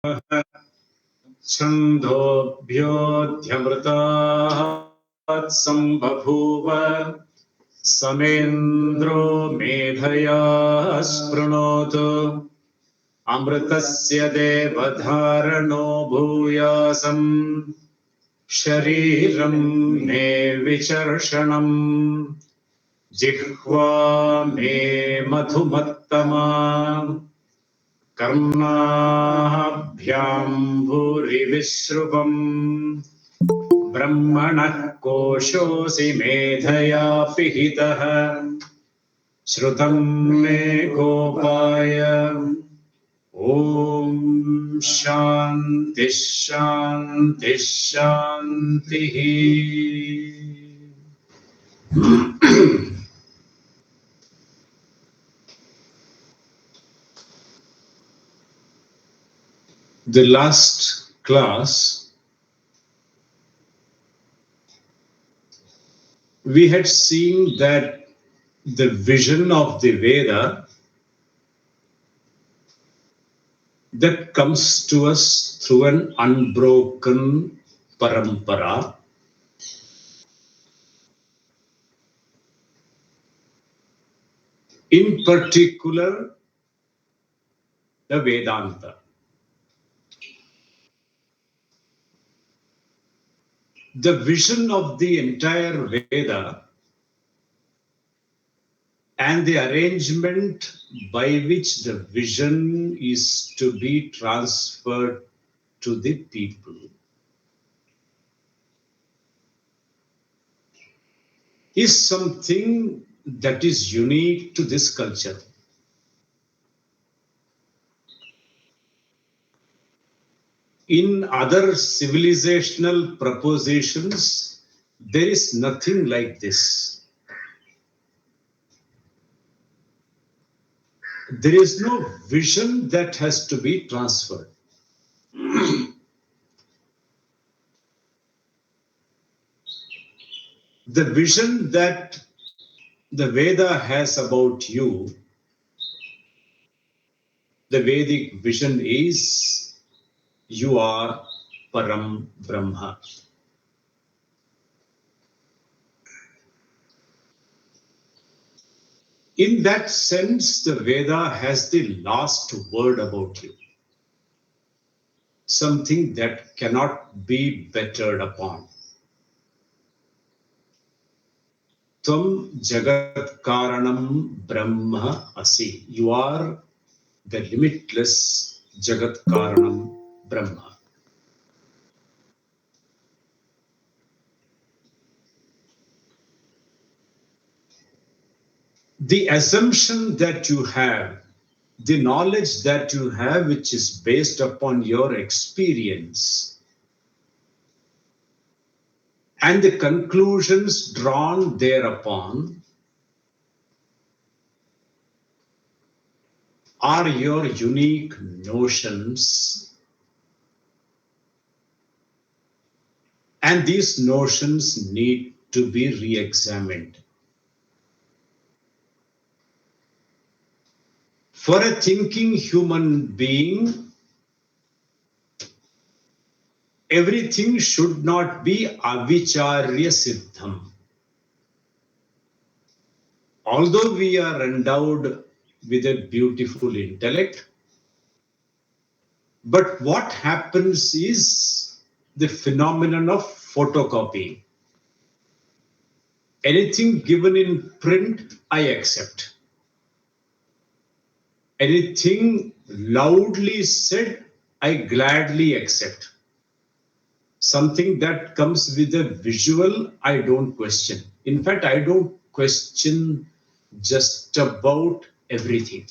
छन्दोभ्योऽध्यमृतात् सम्बभूव समेन्द्रो मेधया स्पृणोतु अमृतस्य देवधारणो भूयासम् शरीरं मे विचर्षणम् जिह्वा मे मधुमत्तमा कर्णाभ्यां भूरिविश्रुवम् ब्रह्मणः कोशोऽसि मेधया पिहितः श्रुतं मे गोपाय ॐ शान्तिः शान्तिः शान्तिः। The last class we had seen that the vision of the Veda that comes to us through an unbroken parampara, in particular the Vedanta. The vision of the entire Veda and the arrangement by which the vision is to be transferred to the people is something that is unique to this culture. In other civilizational propositions, there is nothing like this. There is no vision that has to be transferred. The vision that the Veda has about you, the Vedic vision is you are Param Brahma. In that sense, the Veda has the last word about you, something that cannot be bettered upon. Tvam Jagat Karanam Brahma Asi. You are the limitless Jagat Karanam Brahma. The assumption that you have, the knowledge that you have, which is based upon your experience, and the conclusions drawn thereupon are your unique notions, and these notions need to be re-examined. For a thinking human being, everything should not be avicharya siddham. Although we are endowed with a beautiful intellect, but what happens is the phenomenon of photocopying. Anything given in print, I accept. Anything loudly said, I gladly accept. Something that comes with a visual, I don't question. In fact, I don't question just about everything.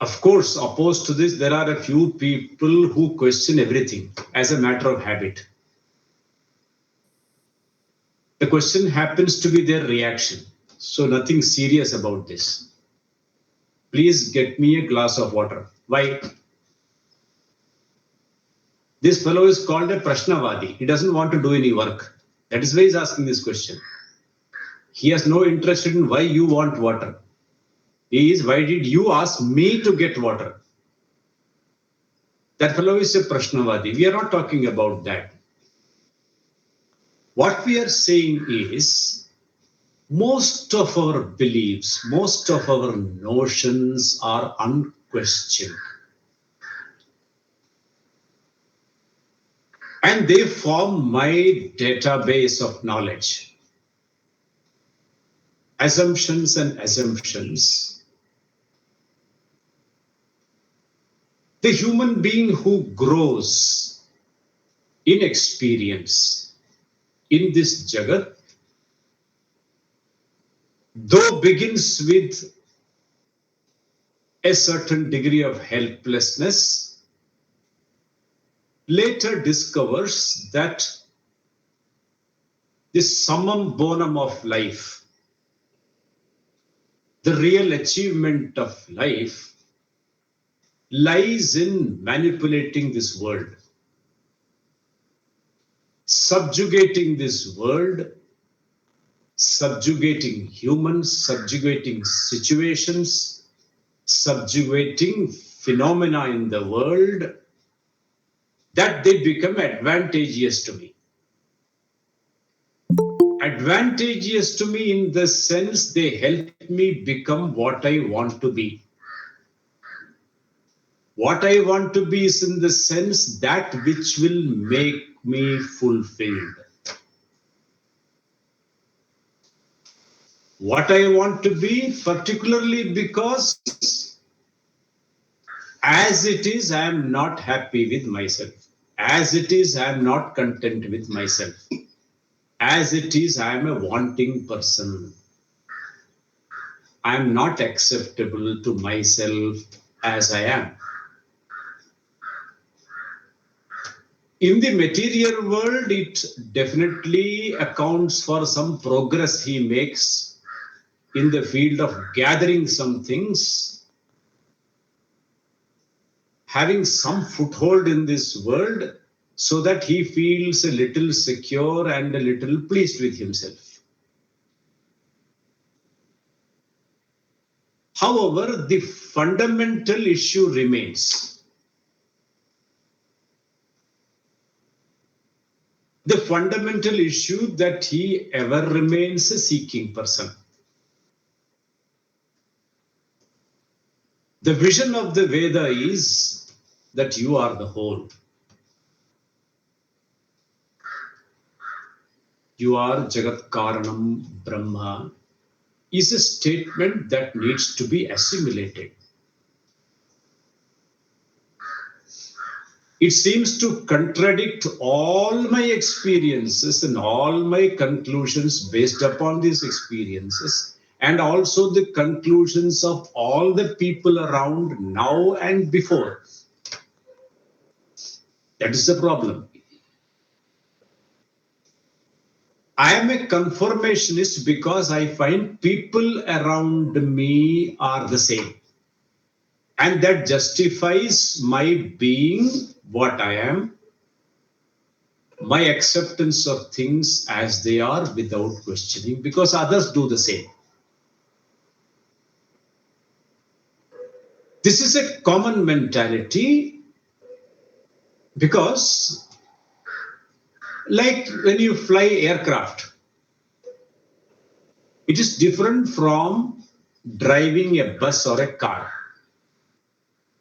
Of course, opposed to this, there are a few people who question everything as a matter of habit. The question happens to be their reaction. So nothing serious about this. Please get me a glass of water. Why? This fellow is called a Prashnavadi. He doesn't want to do any work. That is why he's asking this question. He has no interest in why you want water. is, why did you ask me to get water? That fellow is a Prashnavadi. We are not talking about that. What we are saying is, most of our beliefs, most of our notions are unquestioned. And they form my database of knowledge. Assumptions and assumptions. The human being who grows in experience in this Jagat, though begins with a certain degree of helplessness, later discovers that the summum bonum of life, the real achievement of life, lies in manipulating this world, subjugating this world, subjugating humans, subjugating situations, subjugating phenomena in the world, that they become advantageous to me. Advantageous to me in the sense they help me become what I want to be. What I want to be is in the sense that which will make me fulfilled. What I want to be, particularly because as it is, I am not happy with myself. As it is, I am not content with myself. As it is, I am a wanting person. I am not acceptable to myself as I am. In the material world, it definitely accounts for some progress he makes in the field of gathering some things, having some foothold in this world, so that he feels a little secure and a little pleased with himself. However, the fundamental issue remains. The fundamental issue that he ever remains a seeking person. The vision of the Veda is that you are the whole. You are Jagat Karanam Brahma is a statement that needs to be assimilated. It seems to contradict all my experiences and all my conclusions based upon these experiences, and also the conclusions of all the people around now and before. That is the problem. I am a conformationist because I find people around me are the same. And that justifies my being what I am, my acceptance of things as they are without questioning, because others do the same. This is a common mentality because, like when you fly aircraft, it is different from driving a bus or a car.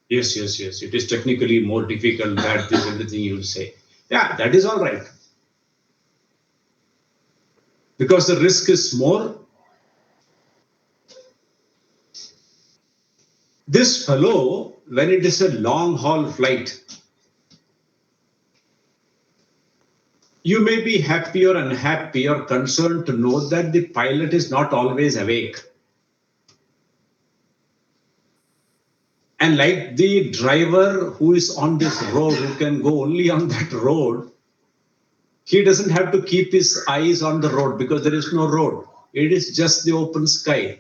Yes, yes, yes. It is technically more difficult than this everything you say. Yeah, that is all right. Because the risk is more. This fellow, when it is a long haul flight, you may be happy or unhappy or concerned to know that the pilot is not always awake. And like the driver who is on this road, who can go only on that road, he doesn't have to keep his eyes on the road because there is no road. It is just the open sky.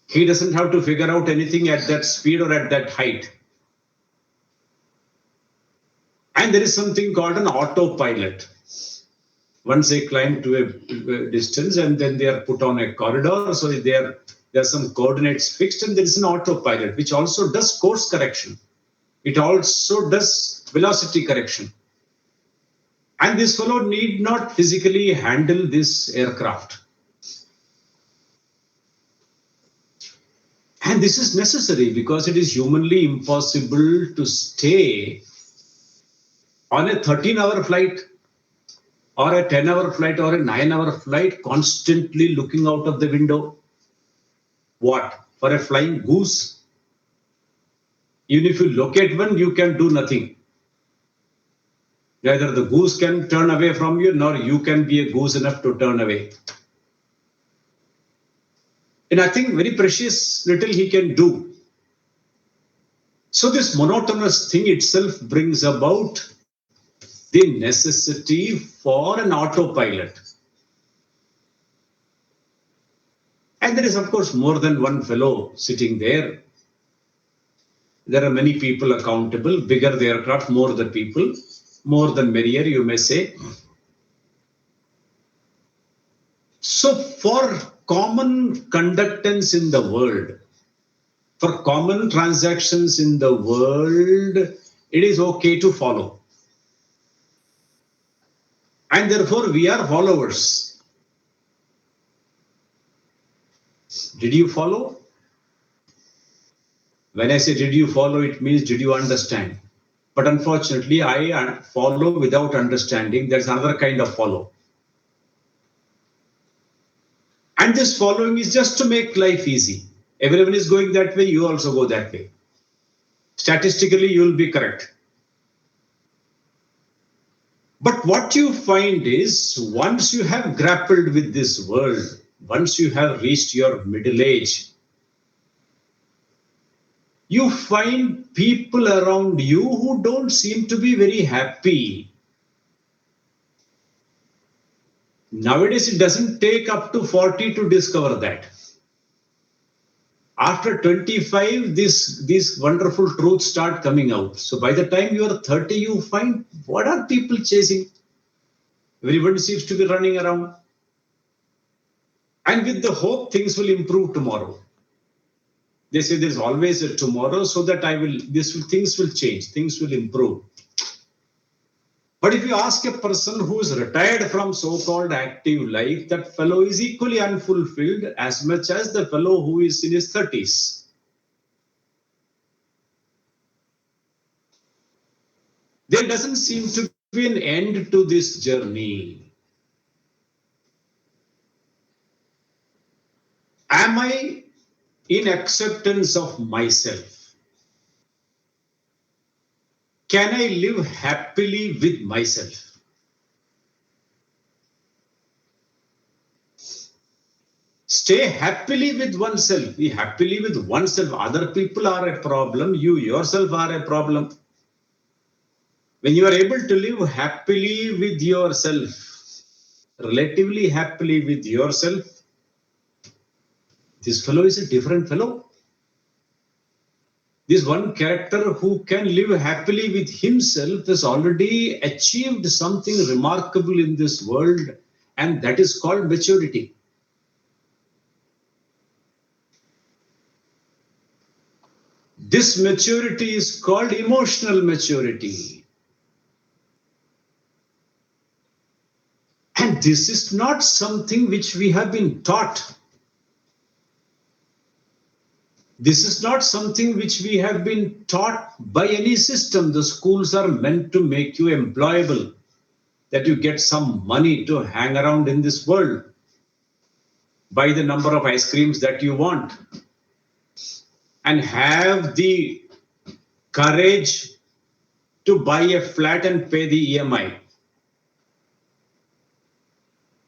He doesn't have to figure out anything at that speed or at that height. And there is something called an autopilot. Once they climb to a distance and then they are put on a corridor, so there are some coordinates fixed, and there is an autopilot which also does course correction. It also does velocity correction. And this fellow need not physically handle this aircraft. And this is necessary because it is humanly impossible to stay on a 13-hour flight or a 10-hour flight or a 9-hour flight constantly looking out of the window. What? For a flying goose? Even if you locate one, you can do nothing. Neither the goose can turn away from you, nor you can be a goose enough to turn away. And I think very precious little he can do. So this monotonous thing itself brings about the necessity for an autopilot. And there is, of course, more than one fellow sitting there. There are many people accountable. Bigger the aircraft, more the people. More than merrier, you may say. So for common conductance in the world, for common transactions in the world, it is okay to follow. And therefore, we are followers. Did you follow? When I say did you follow, it means did you understand? But unfortunately, I follow without understanding. There's another kind of follow. And this following is just to make life easy. Everyone is going that way, you also go that way. Statistically, you will be correct. But what you find is once you have grappled with this world, once you have reached your middle age, you find people around you who don't seem to be very happy. Nowadays, it doesn't take up to 40 to discover that. After 25, these wonderful truths start coming out. So by the time you are 30, you find what are people chasing? Everyone seems to be running around. And with the hope things will improve tomorrow. They say there's always a tomorrow, so that things will change, things will improve. But if you ask a person who is retired from so-called active life, that fellow is equally unfulfilled as much as the fellow who is in his 30s. There doesn't seem to be an end to this journey. Am I in acceptance of myself? Can I live happily with myself? Stay happily with oneself. Be happily with oneself. Other people are a problem. You yourself are a problem. When you are able to live happily with yourself, relatively happily with yourself, this fellow is a different fellow. This one character who can live happily with himself has already achieved something remarkable in this world, and that is called maturity. This maturity is called emotional maturity. And this is not something which we have been taught. This is not something which we have been taught by any system. The schools are meant to make you employable, that you get some money to hang around in this world, buy the number of ice creams that you want, and have the courage to buy a flat and pay the EMI.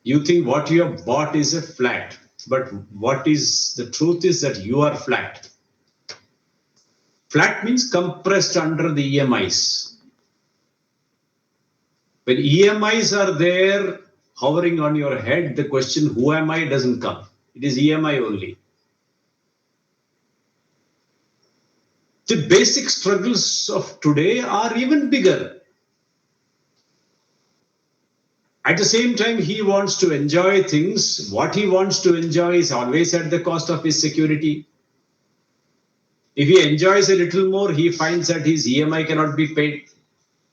You think what you have bought is a flat, but what is the truth is that you are flat. Flat means compressed under the EMIs. When EMIs are there hovering on your head, the question, who am I, doesn't come. It is EMI only. The basic struggles of today are even bigger. At the same time, he wants to enjoy things. What he wants to enjoy is always at the cost of his security. If he enjoys a little more, he finds that his EMI cannot be paid.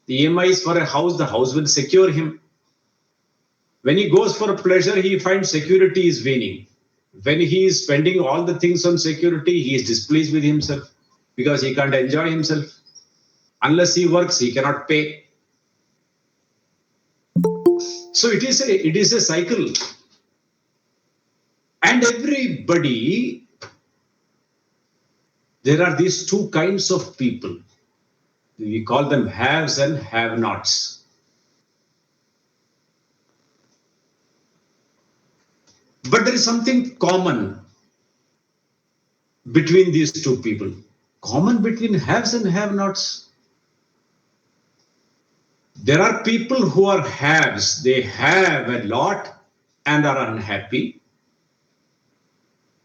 The EMI is for a house, the house will secure him. When he goes for pleasure, he finds security is waning. When he is spending all the things on security, he is displeased with himself because he can't enjoy himself. Unless he works, he cannot pay. So it is a cycle. And everybody, there are these two kinds of people. We call them haves and have-nots. But there is something common between these two people. Common between haves and have-nots. There are people who are haves. They have a lot and are unhappy.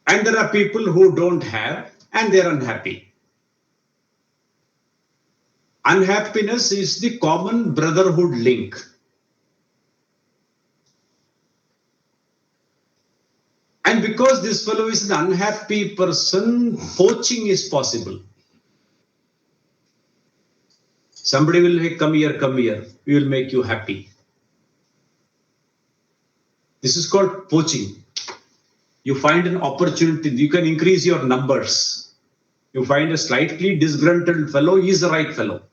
And there are people who don't have and they're unhappy. Unhappiness is the common brotherhood link. And because this fellow is an unhappy person, poaching is possible. Somebody will say, come here, we will make you happy. This is called poaching. You find an opportunity, you can increase your numbers. You find a slightly disgruntled fellow, he is the right fellow.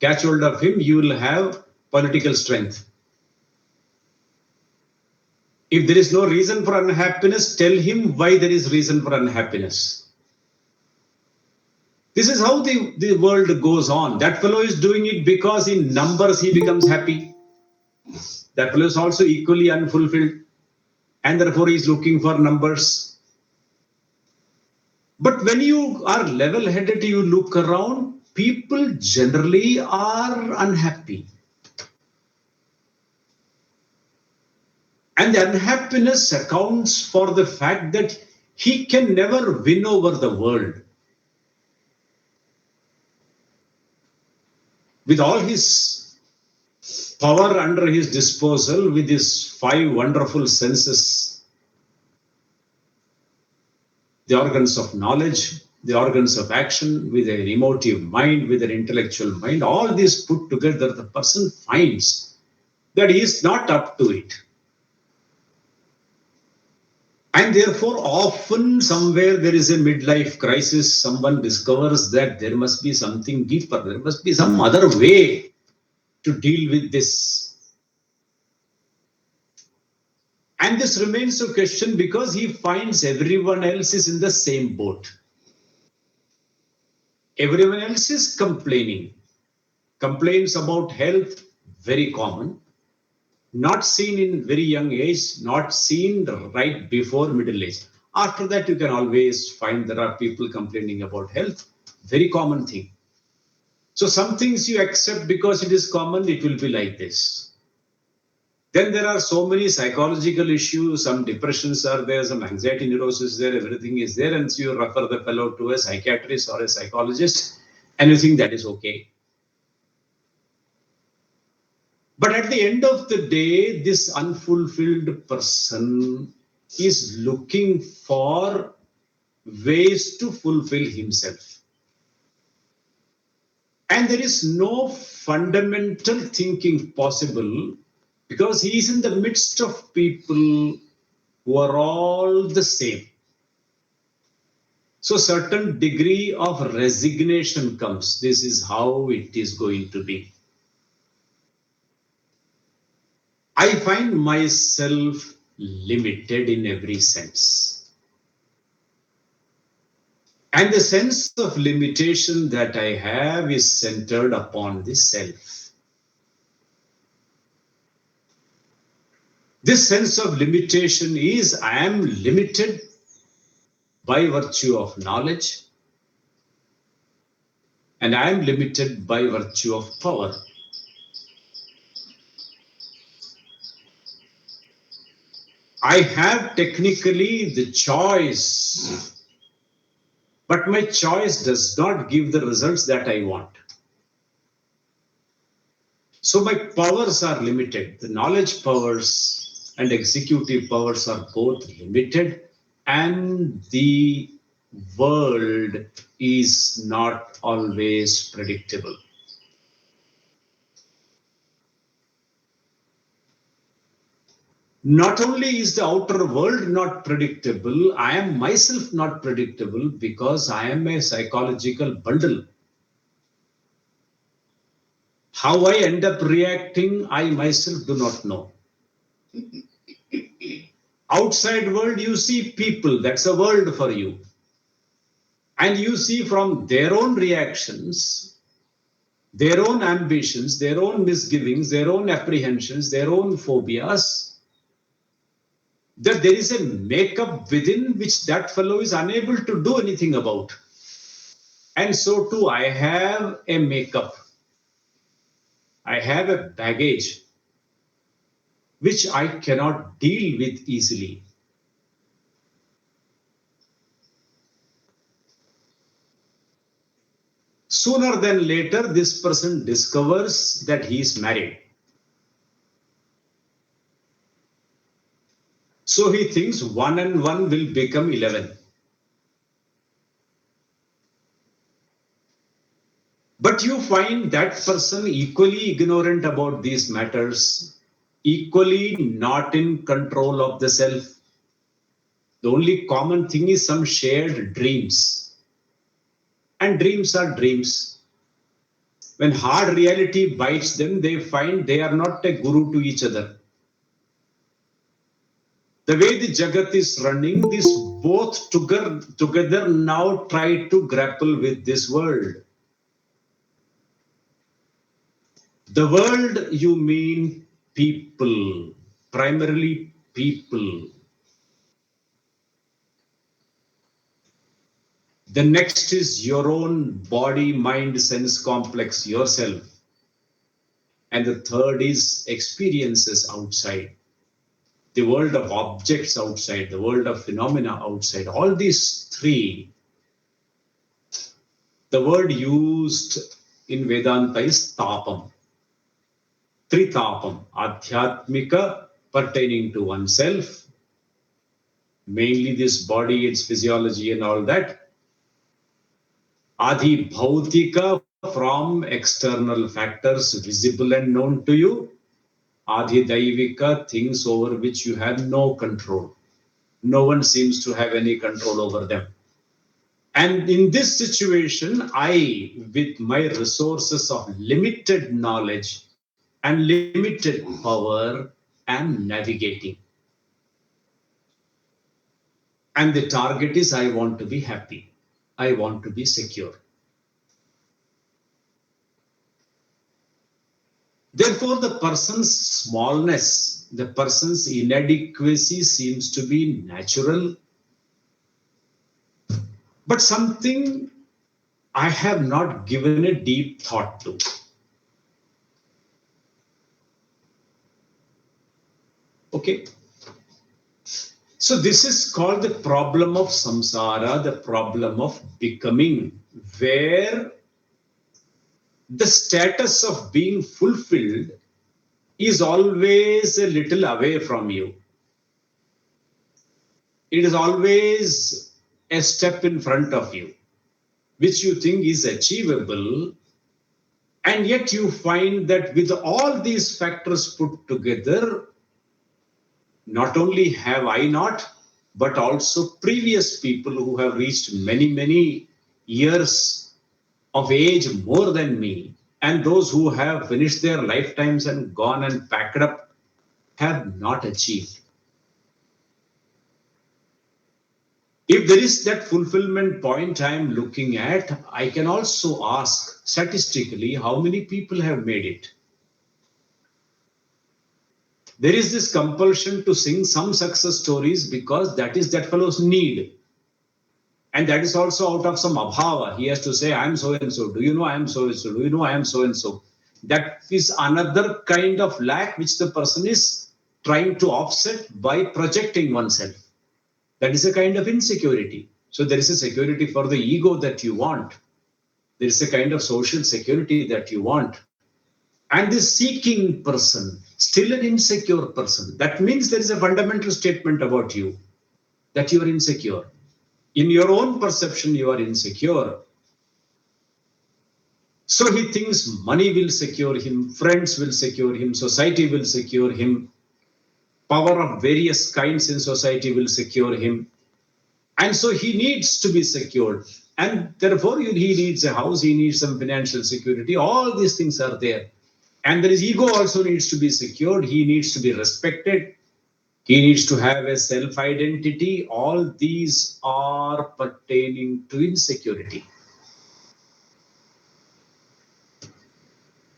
Catch hold of him, you will have political strength. If there is no reason for unhappiness, tell him why there is reason for unhappiness. This is how the world goes on. That fellow is doing it because in numbers he becomes happy. That fellow is also equally unfulfilled and therefore he is looking for numbers. But when you are level-headed, you look around, people generally are unhappy. And the unhappiness accounts for the fact that he can never win over the world. With all his power under his disposal, with his 5 wonderful senses, the organs of knowledge, the organs of action, with an emotive mind, with an intellectual mind, all this put together, the person finds that he is not up to it. And therefore, often somewhere there is a midlife crisis, someone discovers that there must be something deeper, there must be some other way to deal with this. And this remains a question because he finds everyone else is in the same boat. Everyone else is complaining. Complaints about health, very common. Not seen in very young age, not seen right before middle age. After that, you can always find there are people complaining about health. Very common thing. So some things you accept because it is common, it will be like this. Then there are so many psychological issues, some depressions are there, some anxiety neurosis there, everything is there, and so you refer the fellow to a psychiatrist or a psychologist, and you think that is okay. But at the end of the day, this unfulfilled person is looking for ways to fulfill himself. And there is no fundamental thinking possible because he is in the midst of people who are all the same. So certain degree of resignation comes. This is how it is going to be. I find myself limited in every sense. And the sense of limitation that I have is centered upon the self. This sense of limitation is I am limited by virtue of knowledge and I am limited by virtue of power. I have technically the choice, but my choice does not give the results that I want. So my powers are limited. The knowledge powers and executive powers are both limited, and the world is not always predictable. Not only is the outer world not predictable, I am myself not predictable because I am a psychological bundle. How I end up reacting, I myself do not know. Outside world, you see people, that's a world for you. And you see from their own reactions, their own ambitions, their own misgivings, their own apprehensions, their own phobias, that there is a makeup within which that fellow is unable to do anything about. And so too, I have a makeup, I have a baggage which I cannot deal with easily. Sooner than later, this person discovers that he is married. So he thinks 1 and 1 will become 11. But you find that person equally ignorant about these matters, equally not in control of the self. The only common thing is some shared dreams. And dreams are dreams. When hard reality bites them, they find they are not a guru to each other. The way the Jagat is running, these both together now try to grapple with this world. The world, you mean people, primarily people. The next is your own body, mind, sense complex, yourself. And the third is experiences outside, the world of objects outside, the world of phenomena outside. All these three, the word used in Vedanta is tapam. Tritapam, adhyatmika, pertaining to oneself, mainly this body, its physiology, and all that. Adi bhautika, from external factors visible and known to you. Adi daivika, things over which you have no control. No one seems to have any control over them. And in this situation, I, with my resources of limited knowledge and limited power, am navigating. And the target is I want to be happy. I want to be secure. Therefore, the person's smallness, the person's inadequacy seems to be natural, but something I have not given a deep thought to. Okay. So this is called the problem of samsara, the problem of becoming, where the status of being fulfilled is always a little away from you. It is always a step in front of you, which you think is achievable. And yet you find that with all these factors put together, not only have I not, but also previous people who have reached many, many years of age more than me, and those who have finished their lifetimes and gone and packed up, have not achieved. If there is that fulfillment point I am looking at, I can also ask statistically how many people have made it. There is this compulsion to sing some success stories because that is that fellow's need. And that is also out of some abhava. He has to say, I am so and so. Do you know I am so and so? Do you know I am so and so? That is another kind of lack which the person is trying to offset by projecting oneself. That is a kind of insecurity. So there is a security for the ego that you want. There is a kind of social security that you want. And this seeking person, still an insecure person. That means there is a fundamental statement about you that you are insecure. In your own perception, you are insecure. So he thinks money will secure him, friends will secure him, society will secure him, power of various kinds in society will secure him. And so he needs to be secured. And therefore, he needs a house, he needs some financial security. All these things are there. And there is ego also needs to be secured. He needs to be respected. He needs to have a self identity. All these are pertaining to insecurity.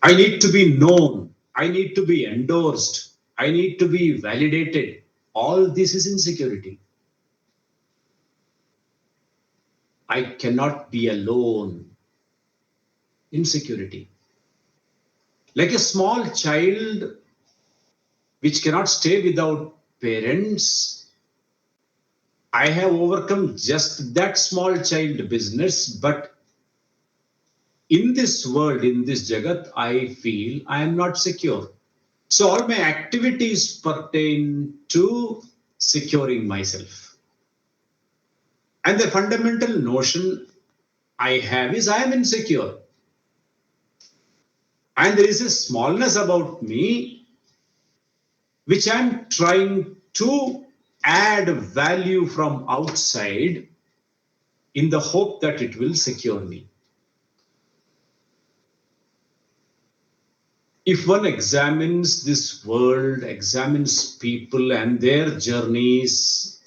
I need to be known. I need to be endorsed. I need to be validated. All this is insecurity. I cannot be alone. Insecurity. Like a small child which cannot stay without parents, I have overcome just that small child business, but in this world, in this Jagat, I feel I am not secure. So all my activities pertain to securing myself. And the fundamental notion I have is I am insecure. And there is a smallness about me which I am trying to add value from outside in the hope that it will secure me. If one examines this world, examines people and their journeys,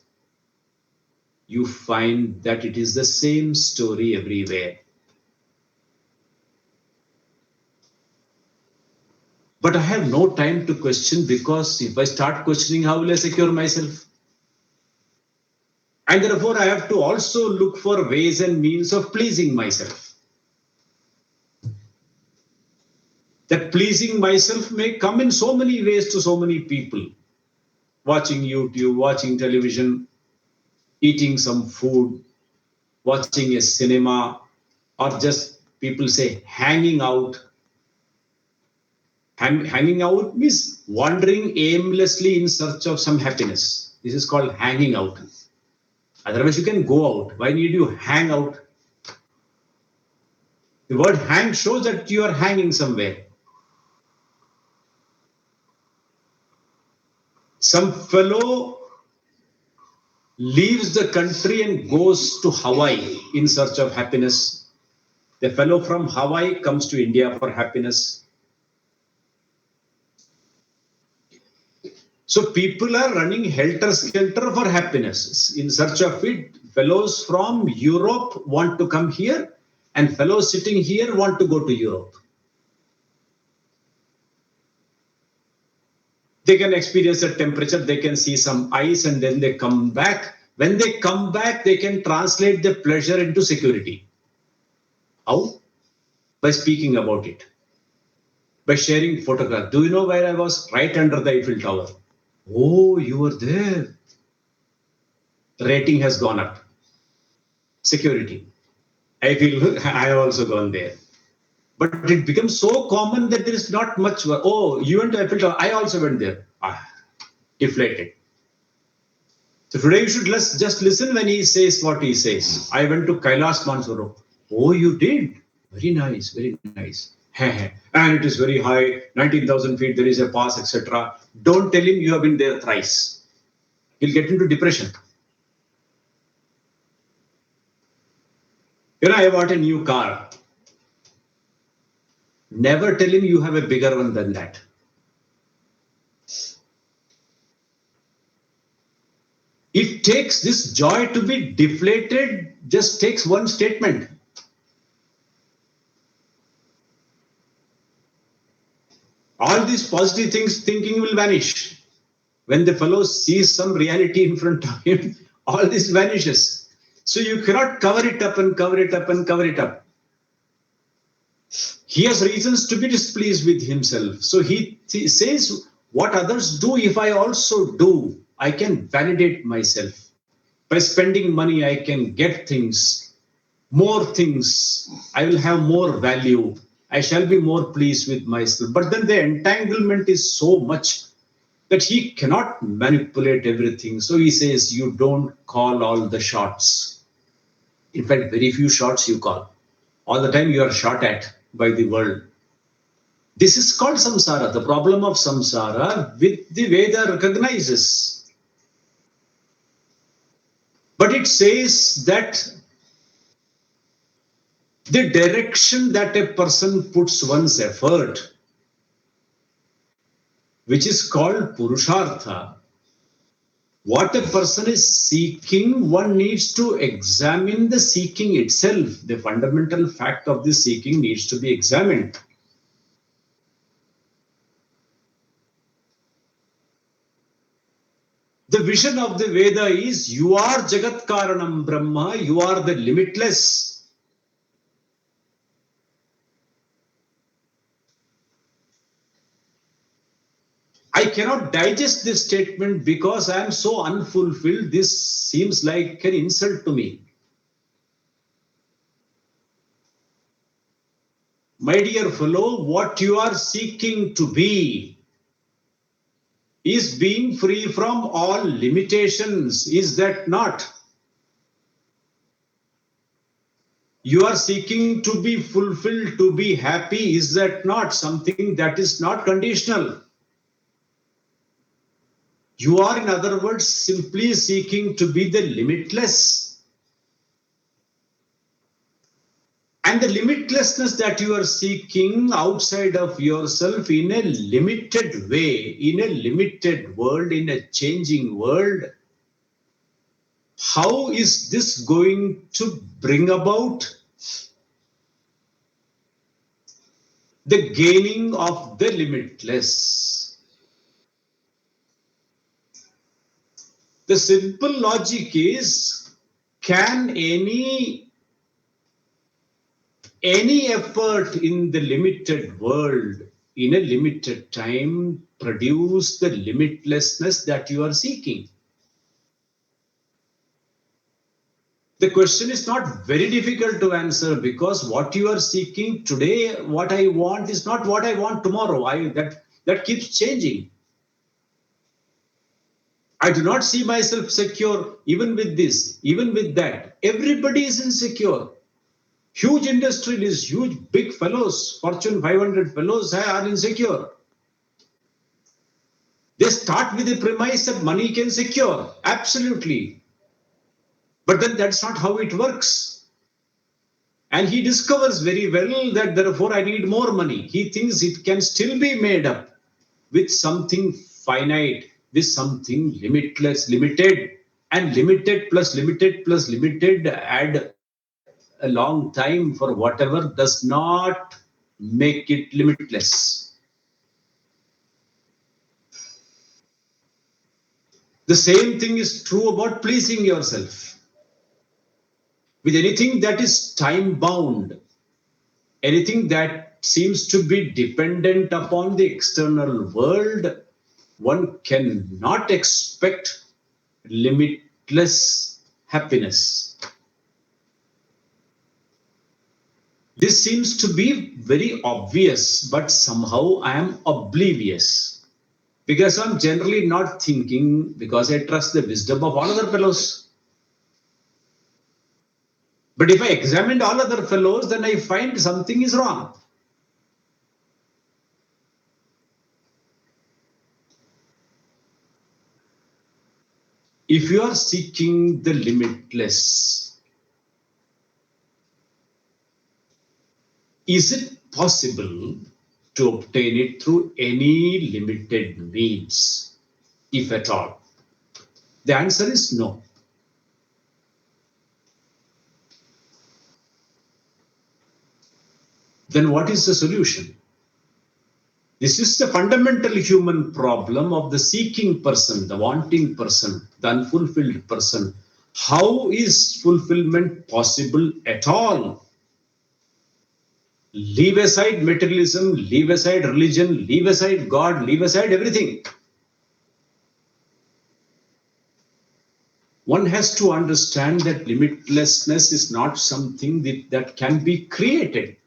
you find that it is the same story everywhere. But I have no time to question, because if I start questioning, how will I secure myself? And therefore, I have to also look for ways and means of pleasing myself. That pleasing myself may come in so many ways to so many people. Watching YouTube, watching television, eating some food, watching a cinema, or just people say hanging out. Hanging out means wandering aimlessly in search of some happiness. This is called hanging out. Otherwise, you can go out. Why need you hang out? The word hang shows that you are hanging somewhere. Some fellow leaves the country and goes to Hawaii in search of happiness. The fellow from Hawaii comes to India for happiness. So people are running helter-skelter for happiness. In search of it, fellows from Europe want to come here, and fellows sitting here want to go to Europe. They can experience the temperature, they can see some ice, and then they come back. When they come back, they can translate the pleasure into security. How? By speaking about it, by sharing photographs. Do you know where I was? Right under the Eiffel Tower. Oh, you were there. Rating has gone up. Security. I feel I have also gone there. But it becomes so common that there is not much. Oh, you went to Eiffel Tower. I also went there. Deflated. So today you should just listen when he says what he says. I went to Kailash Mansuro. Oh, you did? Very nice, very nice. And it is very high, 19,000 feet, there is a pass, etc. Don't tell him you have been there thrice. He'll get into depression. I bought a new car. Never tell him you have a bigger one than that. It takes this joy to be deflated, just takes one statement. All these positive things thinking will vanish. When the fellow sees some reality in front of him, all this vanishes. So you cannot cover it up and cover it up and cover it up. He has reasons to be displeased with himself. So he says, what others do, if I also do, I can validate myself. By spending money, I can get things, more things. I will have more value. I shall be more pleased with myself. But then the entanglement is so much that he cannot manipulate everything. So he says, you don't call all the shots. In fact, very few shots you call. All the time you are shot at by the world. This is called samsara, the problem of samsara, with the Veda recognizes. But it says that the direction that a person puts one's effort, which is called purushartha, what a person is seeking, one needs to examine the seeking itself. The fundamental fact of the seeking needs to be examined. The vision of the Veda is you are Jagat Karanam Brahma, you are the limitless. I cannot digest this statement because I am so unfulfilled. This seems like an insult to me. My dear fellow, what you are seeking to be is being free from all limitations. Is that not? You are seeking to be fulfilled, to be happy. Is that not something that is not conditional? You are, in other words, simply seeking to be the limitless. And the limitlessness that you are seeking outside of yourself in a limited way, in a limited world, in a changing world, how is this going to bring about the gaining of the limitless? The simple logic is, can any effort in the limited world, in a limited time, produce the limitlessness that you are seeking? The question is not very difficult to answer, because what you are seeking today, what I want, is not what I want tomorrow. That keeps changing. I do not see myself secure even with this, even with that. Everybody is insecure. Huge industrialists, huge big fellows, Fortune 500 fellows are insecure. They start with the premise that money can secure. Absolutely. But then that's not how it works. And he discovers very well that therefore I need more money. He thinks it can still be made up with something finite, with something limitless, limited. And limited plus limited plus limited add a long time for whatever does not make it limitless. The same thing is true about pleasing yourself. With anything that is time bound, anything that seems to be dependent upon the external world, one cannot expect limitless happiness. This seems to be very obvious, but somehow I am oblivious, because I'm generally not thinking, because I trust the wisdom of all other fellows. But if I examined all other fellows, then I find something is wrong. If you are seeking the limitless, is it possible to obtain it through any limited means, if at all? The answer is no. Then what is the solution? This is the fundamental human problem of the seeking person, the wanting person, the unfulfilled person. How is fulfillment possible at all? Leave aside materialism, leave aside religion, leave aside God, leave aside everything. One has to understand that limitlessness is not something that can be created.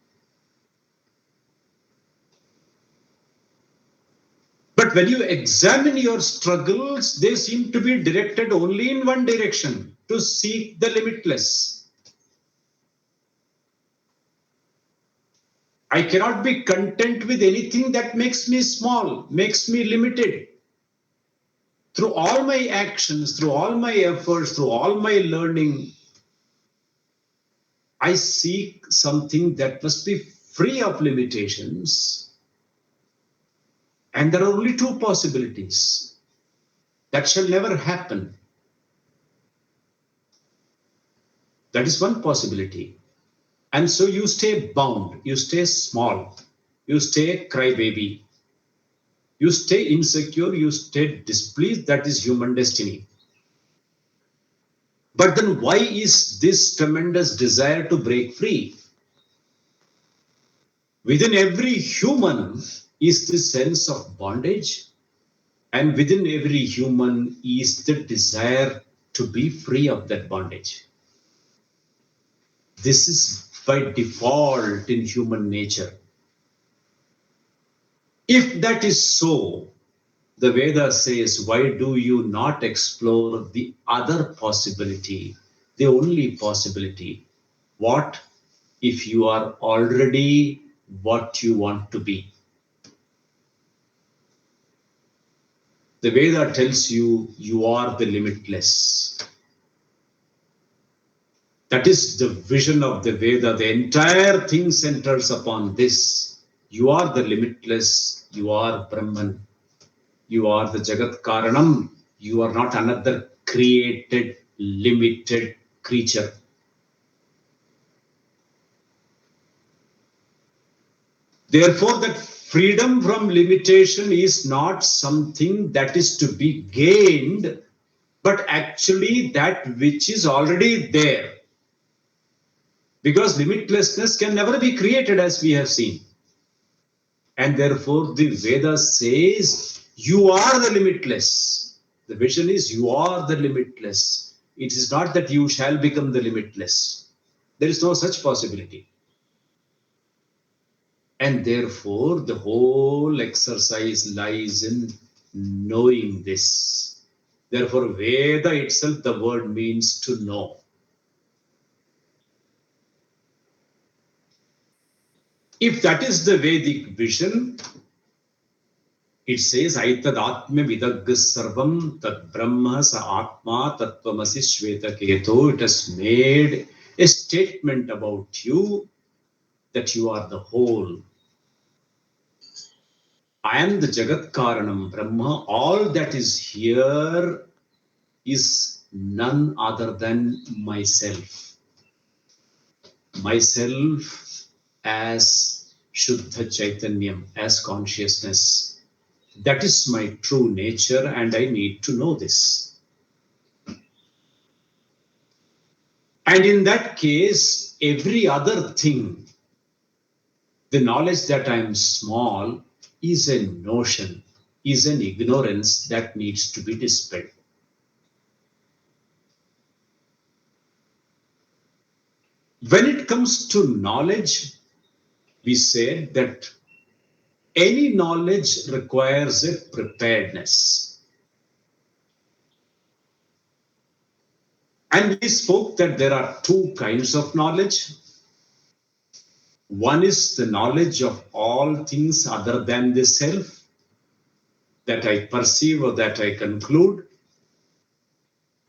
But when you examine your struggles, they seem to be directed only in one direction, to seek the limitless. I cannot be content with anything that makes me small, makes me limited. Through all my actions, through all my efforts, through all my learning, I seek something that must be free of limitations. And there are only two possibilities. That shall never happen. That is one possibility. And so you stay bound, you stay small, you stay crybaby, you stay insecure, you stay displeased. That is human destiny. But then why is this tremendous desire to break free? Within every human is the sense of bondage, and within every human is the desire to be free of that bondage. This is by default in human nature. If that is so, the Veda says, why do you not explore the other possibility, the only possibility? What if you are already what you want to be? The Veda tells you, you are the limitless. That is the vision of the Veda. The entire thing centers upon this. You are the limitless. You are Brahman. You are the Jagat Karanam. You are not another created, limited creature. Therefore, that freedom from limitation is not something that is to be gained, but actually that which is already there. Because limitlessness can never be created, as we have seen. And therefore, the Veda says, you are the limitless. The vision is, you are the limitless. It is not that you shall become the limitless. There is no such possibility. And therefore, the whole exercise lies in knowing this. Therefore, Veda itself, the word means to know. If that is the Vedic vision, it says, Aitad Atma Vidagga Sarvam Tad Brahma Sa Atma Tattvamasi Shveta Keto. It has made a statement about you that you are the whole. I am the Jagat Karanam Brahma. All that is here is none other than myself. Myself as Shuddha Chaitanyam, as consciousness. That is my true nature, and I need to know this. And in that case, every other thing, the knowledge that I am small, is a notion, is an ignorance that needs to be dispelled. When it comes to knowledge, we said that any knowledge requires a preparedness. And we spoke that there are two kinds of knowledge. One is the knowledge of all things other than the self, that I perceive or that I conclude.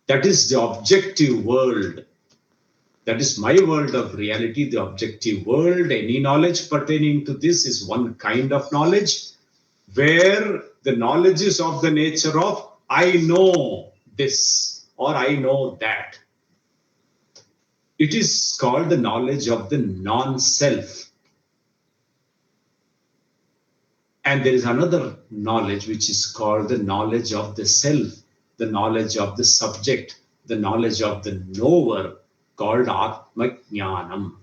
That is the objective world. That is my world of reality, the objective world. Any knowledge pertaining to this is one kind of knowledge, where the knowledge is of the nature of I know this or I know that. It is called the knowledge of the non-self. And there is another knowledge which is called the knowledge of the self, the knowledge of the subject, the knowledge of the knower, called Atma Jnanam.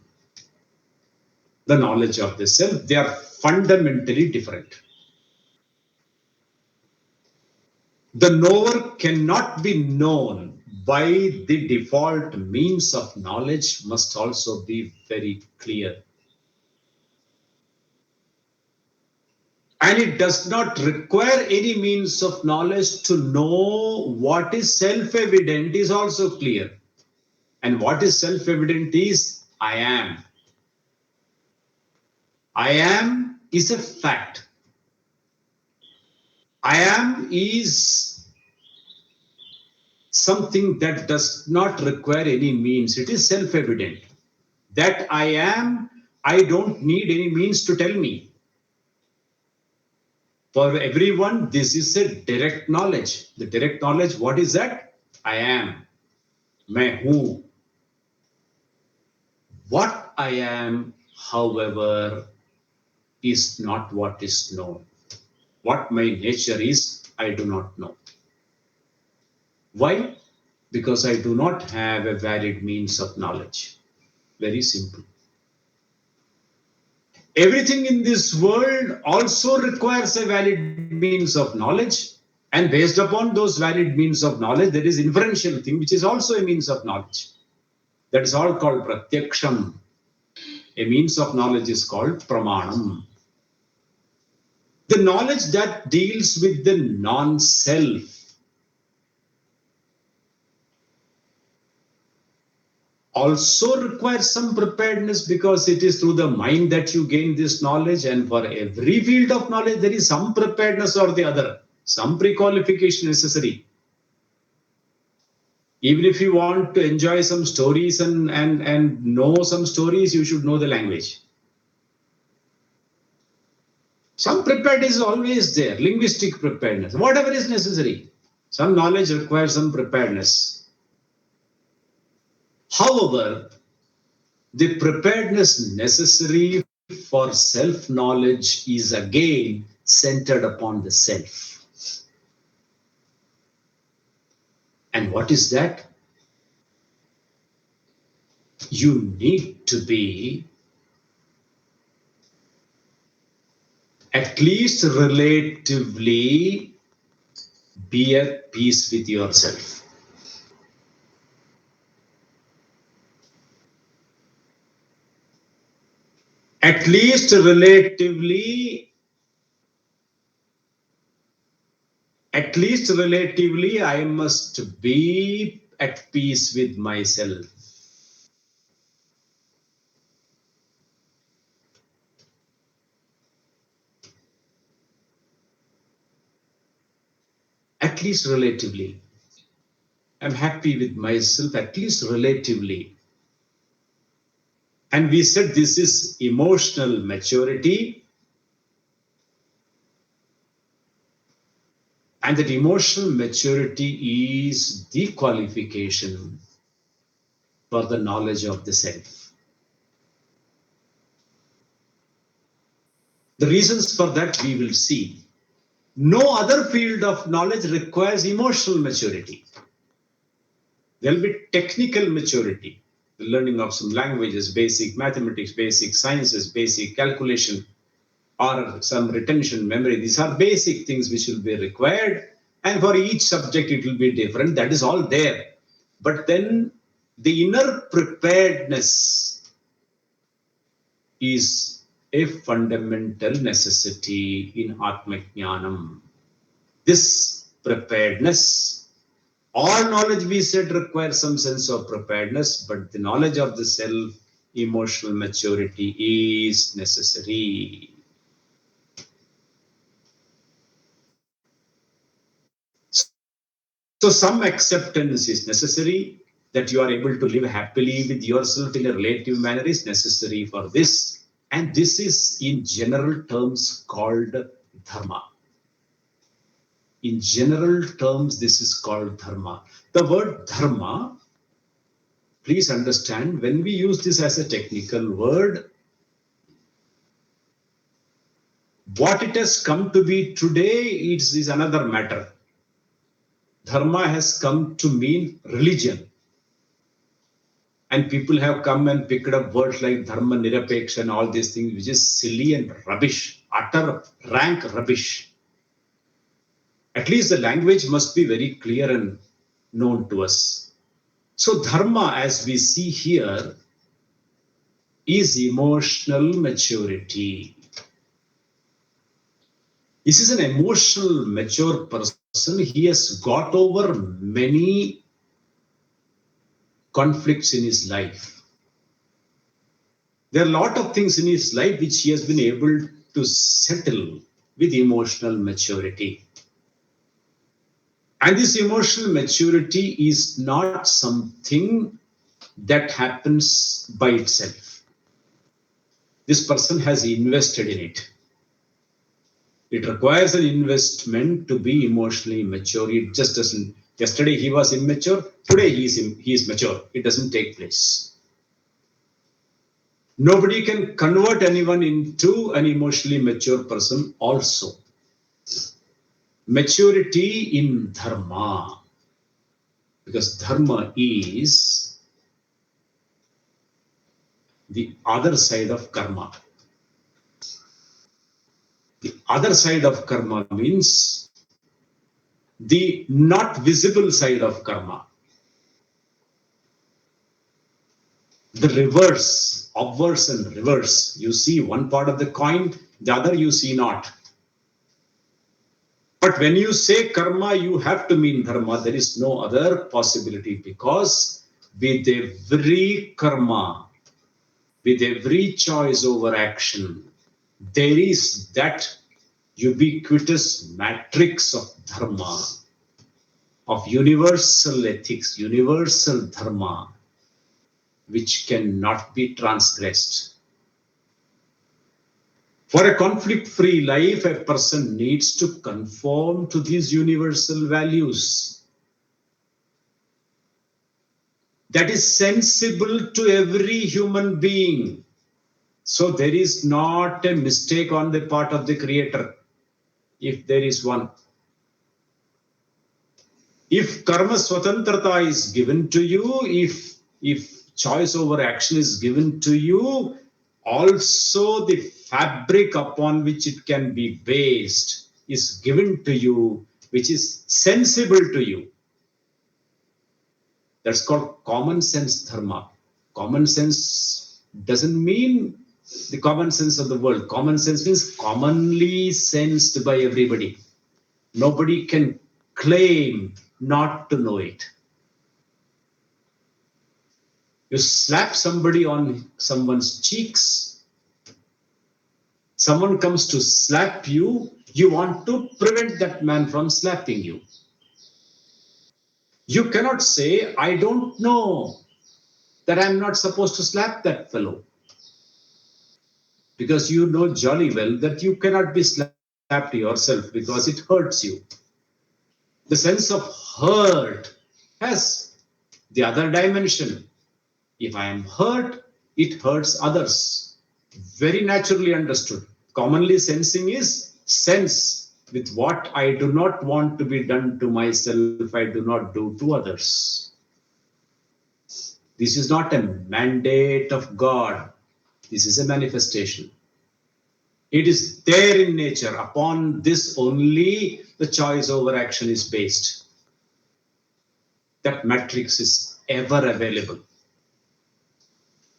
The knowledge of the self, they are fundamentally different. The knower cannot be known by the default means of knowledge, must also be very clear. And it does not require any means of knowledge to know what is self-evident is also clear. And what is self-evident is I am. I am is a fact. I am is something that does not require any means. It is self-evident. That I am, I don't need any means to tell me. For everyone, this is a direct knowledge. The direct knowledge, what is that? I am. Main hu. What I am, however, is not what is known. What my nature is, I do not know. Why? Because I do not have a valid means of knowledge. Very simple. Everything in this world also requires a valid means of knowledge. And based upon those valid means of knowledge, there is inferential thing, which is also a means of knowledge. That is all called pratyaksham. A means of knowledge is called pramanam. The knowledge that deals with the non-self also requires some preparedness, because it is through the mind that you gain this knowledge, and for every field of knowledge there is some preparedness or the other, some pre-qualification necessary. Even if you want to enjoy some stories and know some stories, you should know the language. Some preparedness is always there, linguistic preparedness, whatever is necessary. Some knowledge requires some preparedness. However, the preparedness necessary for self-knowledge is again centered upon the self. And what is that? You need to be at least relatively be at peace with yourself. At least relatively, I must be at peace with myself. At least relatively. I'm happy with myself, at least relatively. And we said this is emotional maturity. And that emotional maturity is the qualification for the knowledge of the self. The reasons for that we will see. No other field of knowledge requires emotional maturity. There will be technical maturity, the learning of some languages, basic mathematics, basic sciences, basic calculation, or some retention memory. These are basic things which will be required. And for each subject, it will be different. That is all there. But then the inner preparedness is a fundamental necessity in Atmajnanam. This preparedness, all knowledge we said requires some sense of preparedness, but the knowledge of the self, emotional maturity is necessary. So some acceptance is necessary, that you are able to live happily with yourself in a relative manner is necessary for this. And this is in general terms called dharma. In general terms, this is called dharma. The word dharma, please understand, when we use this as a technical word, what it has come to be today is another matter. Dharma has come to mean religion. And people have come and picked up words like dharma, nirapeksha, and all these things, which is silly and rubbish, utter rank rubbish. At least the language must be very clear and known to us. So dharma, as we see here, is emotional maturity. This is an emotional, mature person. He has got over many conflicts in his life. There are a lot of things in his life which he has been able to settle with emotional maturity. And this emotional maturity is not something that happens by itself. This person has invested in it. It requires an investment to be emotionally mature. It just doesn't. Yesterday he was immature. Today he is mature. It doesn't take place. Nobody can convert anyone into an emotionally mature person also. Maturity in dharma, because dharma is the other side of karma. The other side of karma means the not visible side of karma. The reverse, obverse and reverse. You see one part of the coin, the other you see not. But when you say karma, you have to mean dharma. There is no other possibility, because with every karma, with every choice over action, there is that ubiquitous matrix of dharma, of universal ethics, universal dharma, which cannot be transgressed. For a conflict-free life, a person needs to conform to these universal values. That is sensible to every human being. So there is not a mistake on the part of the Creator, if there is one. If karma swatantrata is given to you, if choice over action is given to you, also the fabric upon which it can be based is given to you, which is sensible to you. That's called common sense dharma. Common sense doesn't mean the common sense of the world. Common sense means commonly sensed by everybody. Nobody can claim not to know it. You slap somebody on someone's cheeks, someone comes to slap you, you want to prevent that man from slapping you. You cannot say, I don't know that I'm not supposed to slap that fellow, because you know jolly well that you cannot be slapped yourself because it hurts you. The sense of hurt has the other dimension. If I am hurt, it hurts others. Very naturally understood. Commonly sensing is sense with what I do not want to be done to myself, I do not do to others. This is not a mandate of God. This is a manifestation. It is there in nature. Upon this only the choice over action is based. That matrix is ever available.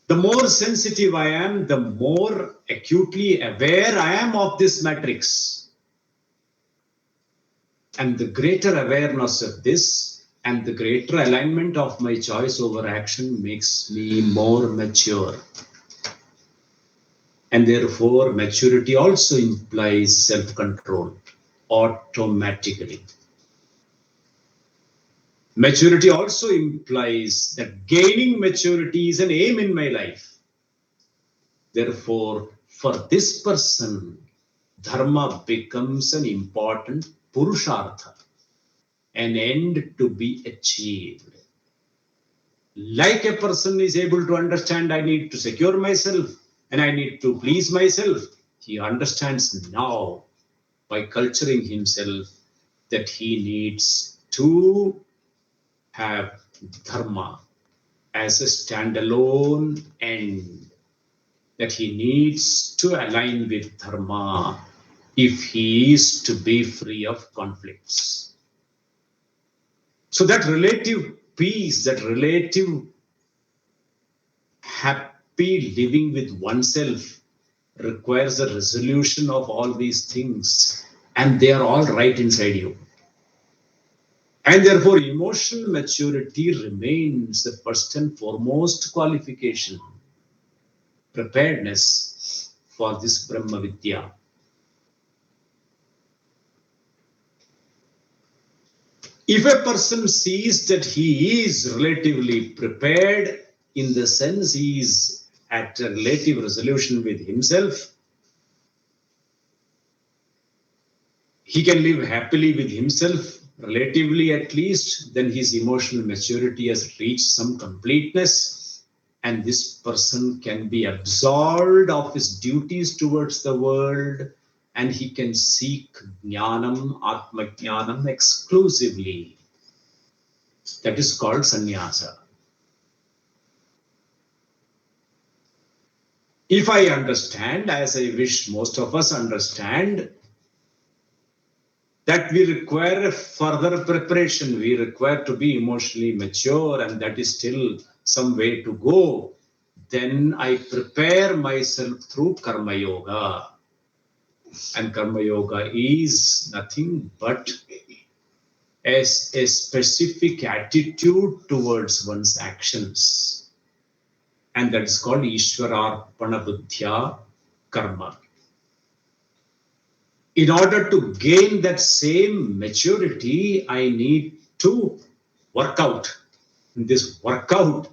The more sensitive I am, the more acutely aware I am of this matrix. And the greater awareness of this and the greater alignment of my choice over action makes me more mature. And therefore, maturity also implies self-control automatically. Maturity also implies that gaining maturity is an aim in my life. Therefore, for this person, dharma becomes an important purushartha, an end to be achieved. Like a person is able to understand, I need to secure myself and I need to please myself, he understands now by culturing himself that he needs to have dharma as a standalone end, that he needs to align with dharma if he is to be free of conflicts. So that relative peace, that relative happy living with oneself requires a resolution of all these things. and they are all right inside you. And therefore, emotional maturity remains the first and foremost qualification, preparedness for this Brahma Vidya. If a person sees that he is relatively prepared, in the sense he is at a relative resolution with himself, he can live happily with himself, relatively at least, then his emotional maturity has reached some completeness, and this person can be absolved of his duties towards the world, and he can seek jnanam, atma jnanam exclusively. That is called sannyasa. If I understand, as I wish most of us understand, that we require further preparation, we require to be emotionally mature, and that is still some way to go, then I prepare myself through Karma Yoga. And Karma Yoga is nothing but as a specific attitude towards one's actions. And that is called Ishwararpana Buddhya Karma. In order to gain that same maturity, I need to work out. This workout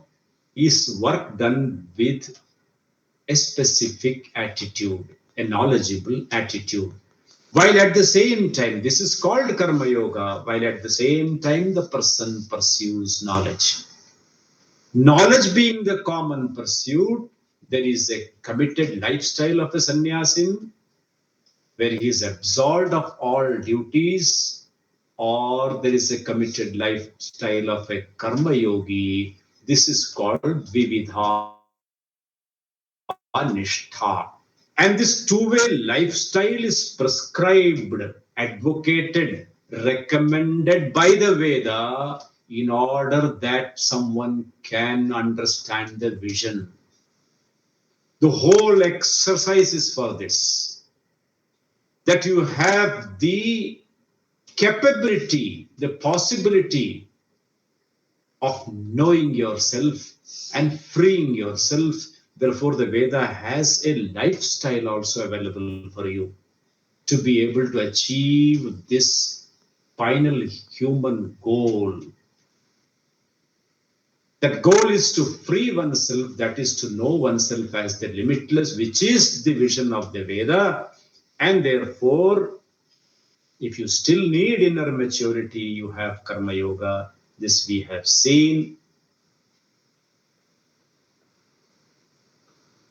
is work done with a specific attitude, a knowledgeable attitude. While at the same time, this is called Karma Yoga, while at the same time, the person pursues knowledge. Knowledge being the common pursuit, there is a committed lifestyle of a sannyasin where he is absolved of all duties, or there is a committed lifestyle of a karma yogi. This is called Vividha Nishtha. And this two-way lifestyle is prescribed, advocated, recommended by the Veda in order that someone can understand the vision. The whole exercise is for this, that you have the capability, the possibility of knowing yourself and freeing yourself. Therefore, the Veda has a lifestyle also available for you to be able to achieve this final human goal. That goal is to free oneself, that is to know oneself as the limitless, which is the vision of the Veda. And therefore, if you still need inner maturity, you have Karma Yoga. This we have seen.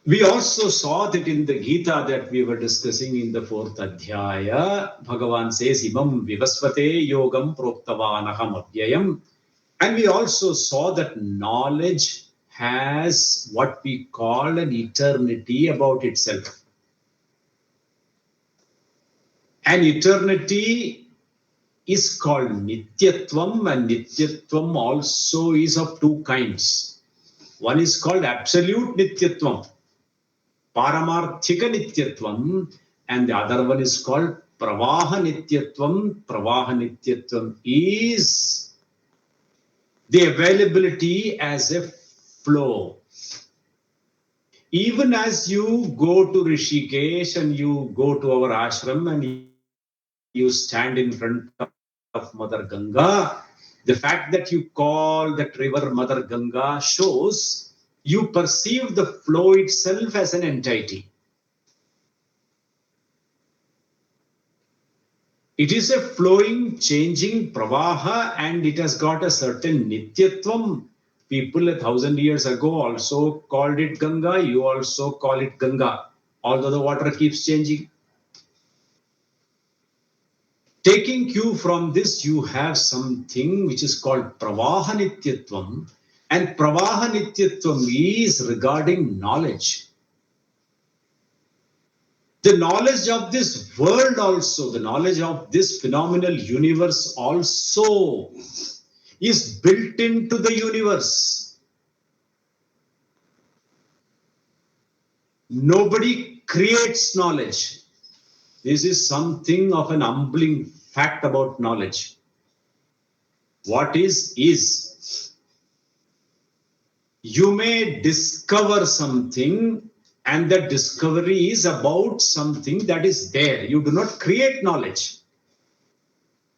We also saw that in the Geeta that we were discussing in the 4th Adhyaya, Bhagavan says, Imam Vivasvate Yogam Proktavanaham Abhyayam. And we also saw that knowledge has what we call an eternity about itself. And eternity is called Nityatvam, and Nityatvam also is of two kinds. One is called absolute Nityatvam, Paramarthika Nityatvam, and the other one is called Pravaha Nityatvam. Pravaha Nityatvam is the availability as a flow. Even as you go to Rishikesh and you go to our ashram and you stand in front of Mother Ganga, the fact that you call that river Mother Ganga shows you perceive the flow itself as an entity. It is a flowing, changing pravaha, and it has got a certain nityatvam. People 1,000 years ago also called it Ganga. You also call it Ganga, although the water keeps changing. Taking cue from this, you have something which is called Pravaha Nityatvam. And Pravaha Nityatvam is regarding knowledge. The knowledge of this world also, the knowledge of this phenomenal universe also is built into the universe. Nobody creates knowledge. This is something of an humbling fact about knowledge. What is, is. You may discover something, and that discovery is about something that is there. You do not create knowledge.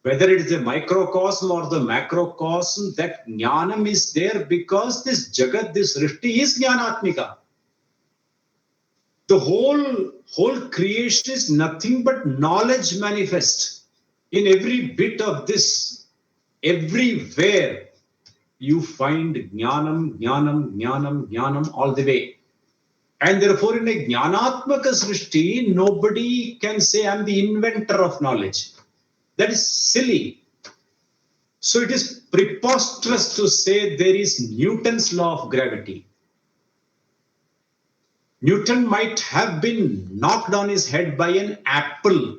Whether it is a microcosm or the macrocosm, that jnanam is there because this jagat, this srishti is jnanatmika. The whole creation is nothing but knowledge manifest. In every bit of this, everywhere, you find jnanam, jnanam, jnanam, jnanam all the way. And therefore, in a jnanatmaka srishti, nobody can say, I'm the inventor of knowledge. That is silly. So it is preposterous to say there is Newton's law of gravity. Newton might have been knocked on his head by an apple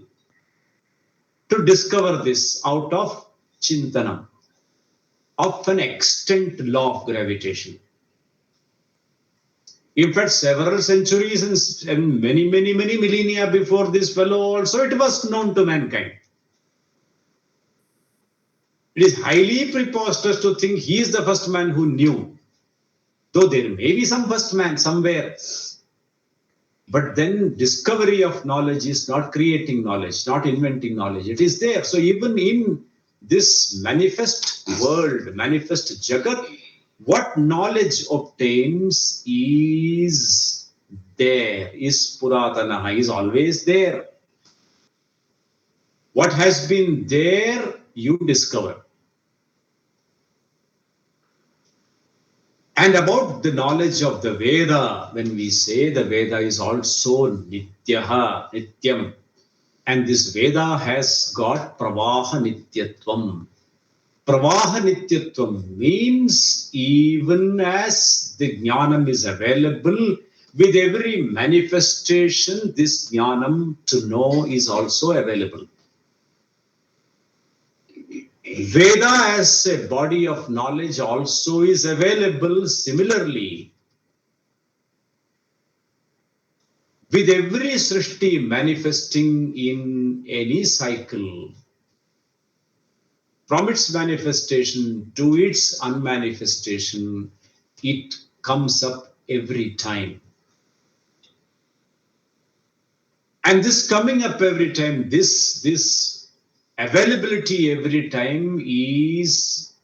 to discover this out of chintanam, of an extant law of gravitation. In fact, several centuries and many millennia before this fellow also, it was known to mankind. It is highly preposterous to think he is the first man who knew, though there may be some first man somewhere. But then discovery of knowledge is not creating knowledge, not inventing knowledge. It is there. So even in this manifest world, manifest jagat, what knowledge obtains is there, is puratana, is always there. What has been there, you discover. And about the knowledge of the Veda, when we say the Veda is also nityaha, nityam, and this Veda has got pravaha nityatvam. Pravaha nityatvam means even as the jnanam is available, with every manifestation, this jnanam to know is also available. Veda as a body of knowledge also is available similarly. With every srishti manifesting in any cycle, from its manifestation to its unmanifestation, it comes up every time. And this coming up every time, this availability every time is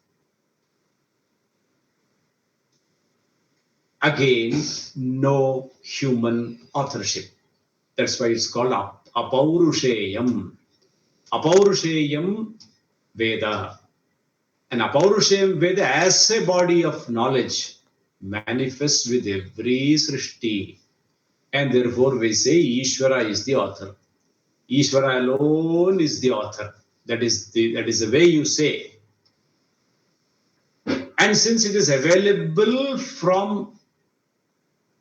again no human authorship. That's why it's called apaurusheyam. Apaurusheyam Veda. And apaurusheyam Veda as a body of knowledge manifests with every srishti. And therefore we say Ishvara is the author. Ishvara alone is the author. That is the way you say. And since it is available from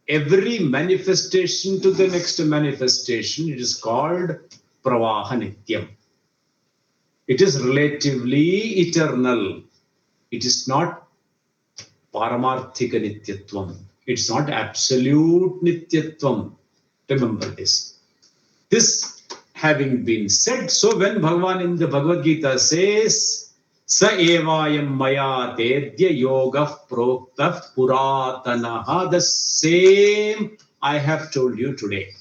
every manifestation to the next manifestation, it is called pravaha nityam. It is relatively eternal. It is not paramarthika nityatvam. It's not absolute nityatvam. Remember this. This having been said, so when Bhagavan in the Bhagwad Gita says, Sa evayam maya tedya yoga prokta puratanaha, the same I have told you today.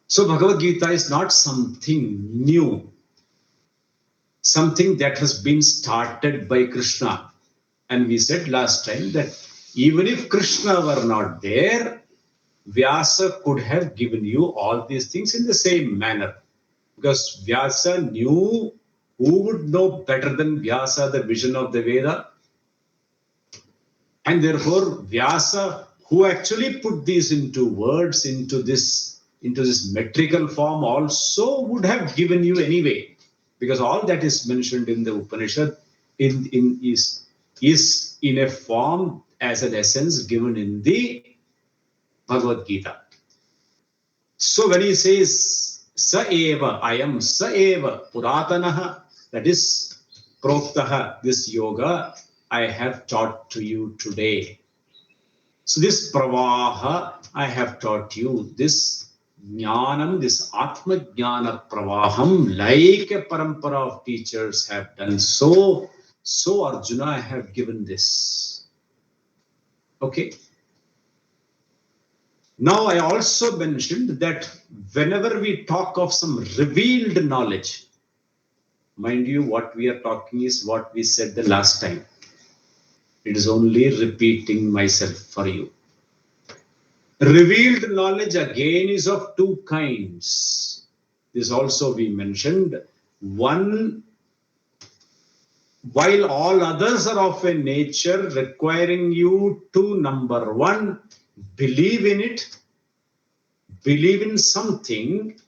So Bhagavad Gita is not something new, something that has been started by Krishna. And we said last time that even if Krishna were not there, Vyasa could have given you all these things in the same manner. Because Vyasa knew, who would know better than Vyasa the vision of the Veda? And therefore, Vyasa, who actually put these into words, into this metrical form, also would have given you anyway. Because all that is mentioned in the Upanishad is in a form as an essence given in the Bhagavad Gita. So when he says sa eva, I am sa eva puratanaha, that is proktaha, this yoga I have taught to you today. So this pravaha I have taught you, this Jnanam, this Atma Jnana Pravaham, like a parampara of teachers have done. So Arjuna, I have given this. Okay. Now, I also mentioned that whenever we talk of some revealed knowledge, mind you, what we are talking is what we said the last time. It is only repeating myself for you. Revealed knowledge again is of two kinds. This also we mentioned. One, while all others are of a nature requiring you to, number one, believe in it, believe in something,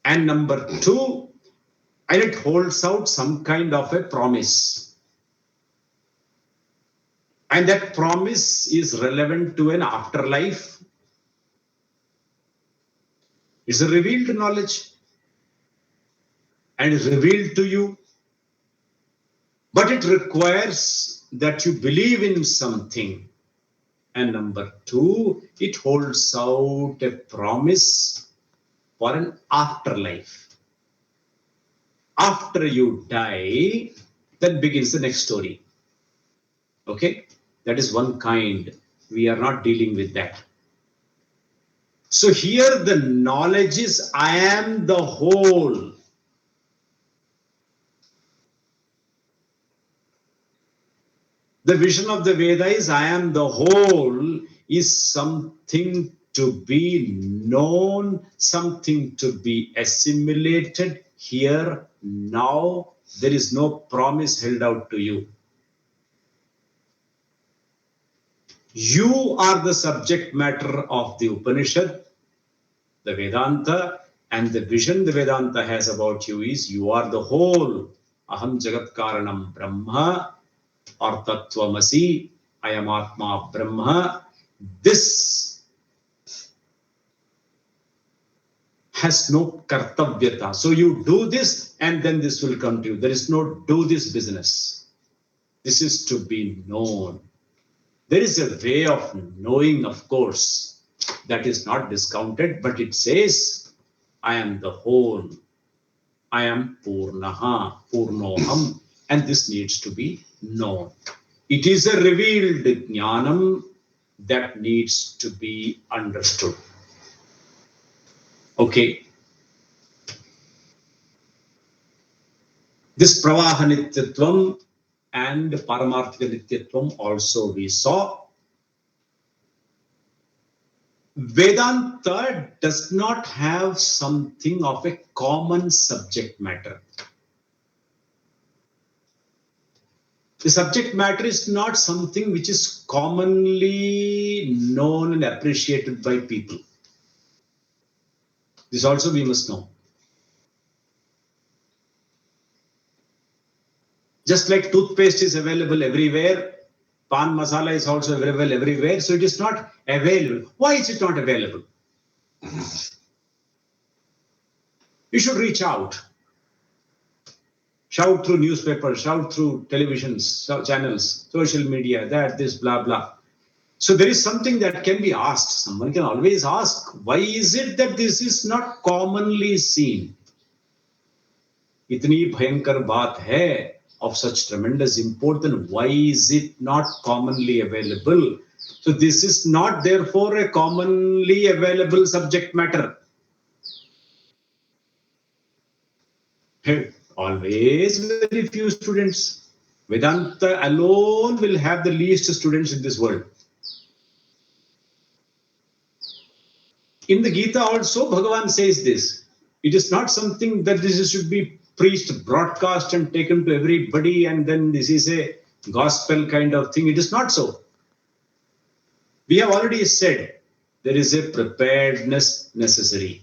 and number two, and it holds out some kind of a promise. And that promise is relevant to an afterlife. It's a revealed knowledge and is revealed to you. But it requires that you believe in something. And number two, it holds out a promise for an afterlife. After you die, then begins the next story. Okay? That is one kind. We are not dealing with that. So here the knowledge is I am the whole. The vision of the Veda is I am the whole is something to be known, something to be assimilated here, now. There is no promise held out to you. You are the subject matter of the Upanishad, the Vedanta, and the vision the Vedanta has about you is you are the whole. Aham Jagat Karanam Brahma or Tattvamasi, I am Atma Brahma. This has no kartavyata. So you do this and then this will come to you. There is no do this business. This is to be known. There is a way of knowing, of course, that is not discounted, but it says, I am the whole. I am Purnaha, Purnoham, and this needs to be known. It is a revealed jnanam that needs to be understood. Okay. This Pravaha Nityatvam and Paramarthika Nityatvam also we saw. Vedanta does not have something of a common subject matter. The subject matter is not something which is commonly known and appreciated by people. This also we must know. Just like toothpaste is available everywhere, pan masala is also available everywhere, so it is not available. Why is it not available? You should reach out. Shout through newspapers, shout through television channels, social media, that, this, blah, blah. So there is something that can be asked. Someone can always ask, why is it that this is not commonly seen? Itni bhayankar baat hai of such tremendous import, then why is it not commonly available? So this is not therefore a commonly available subject matter. Always very few students. Vedanta alone will have the least students in this world. In the Geeta also, Bhagavan says this. It is not something that this should be preached, broadcast and taken to everybody and then this is a gospel kind of thing. It is not so. We have already said there is a preparedness necessary.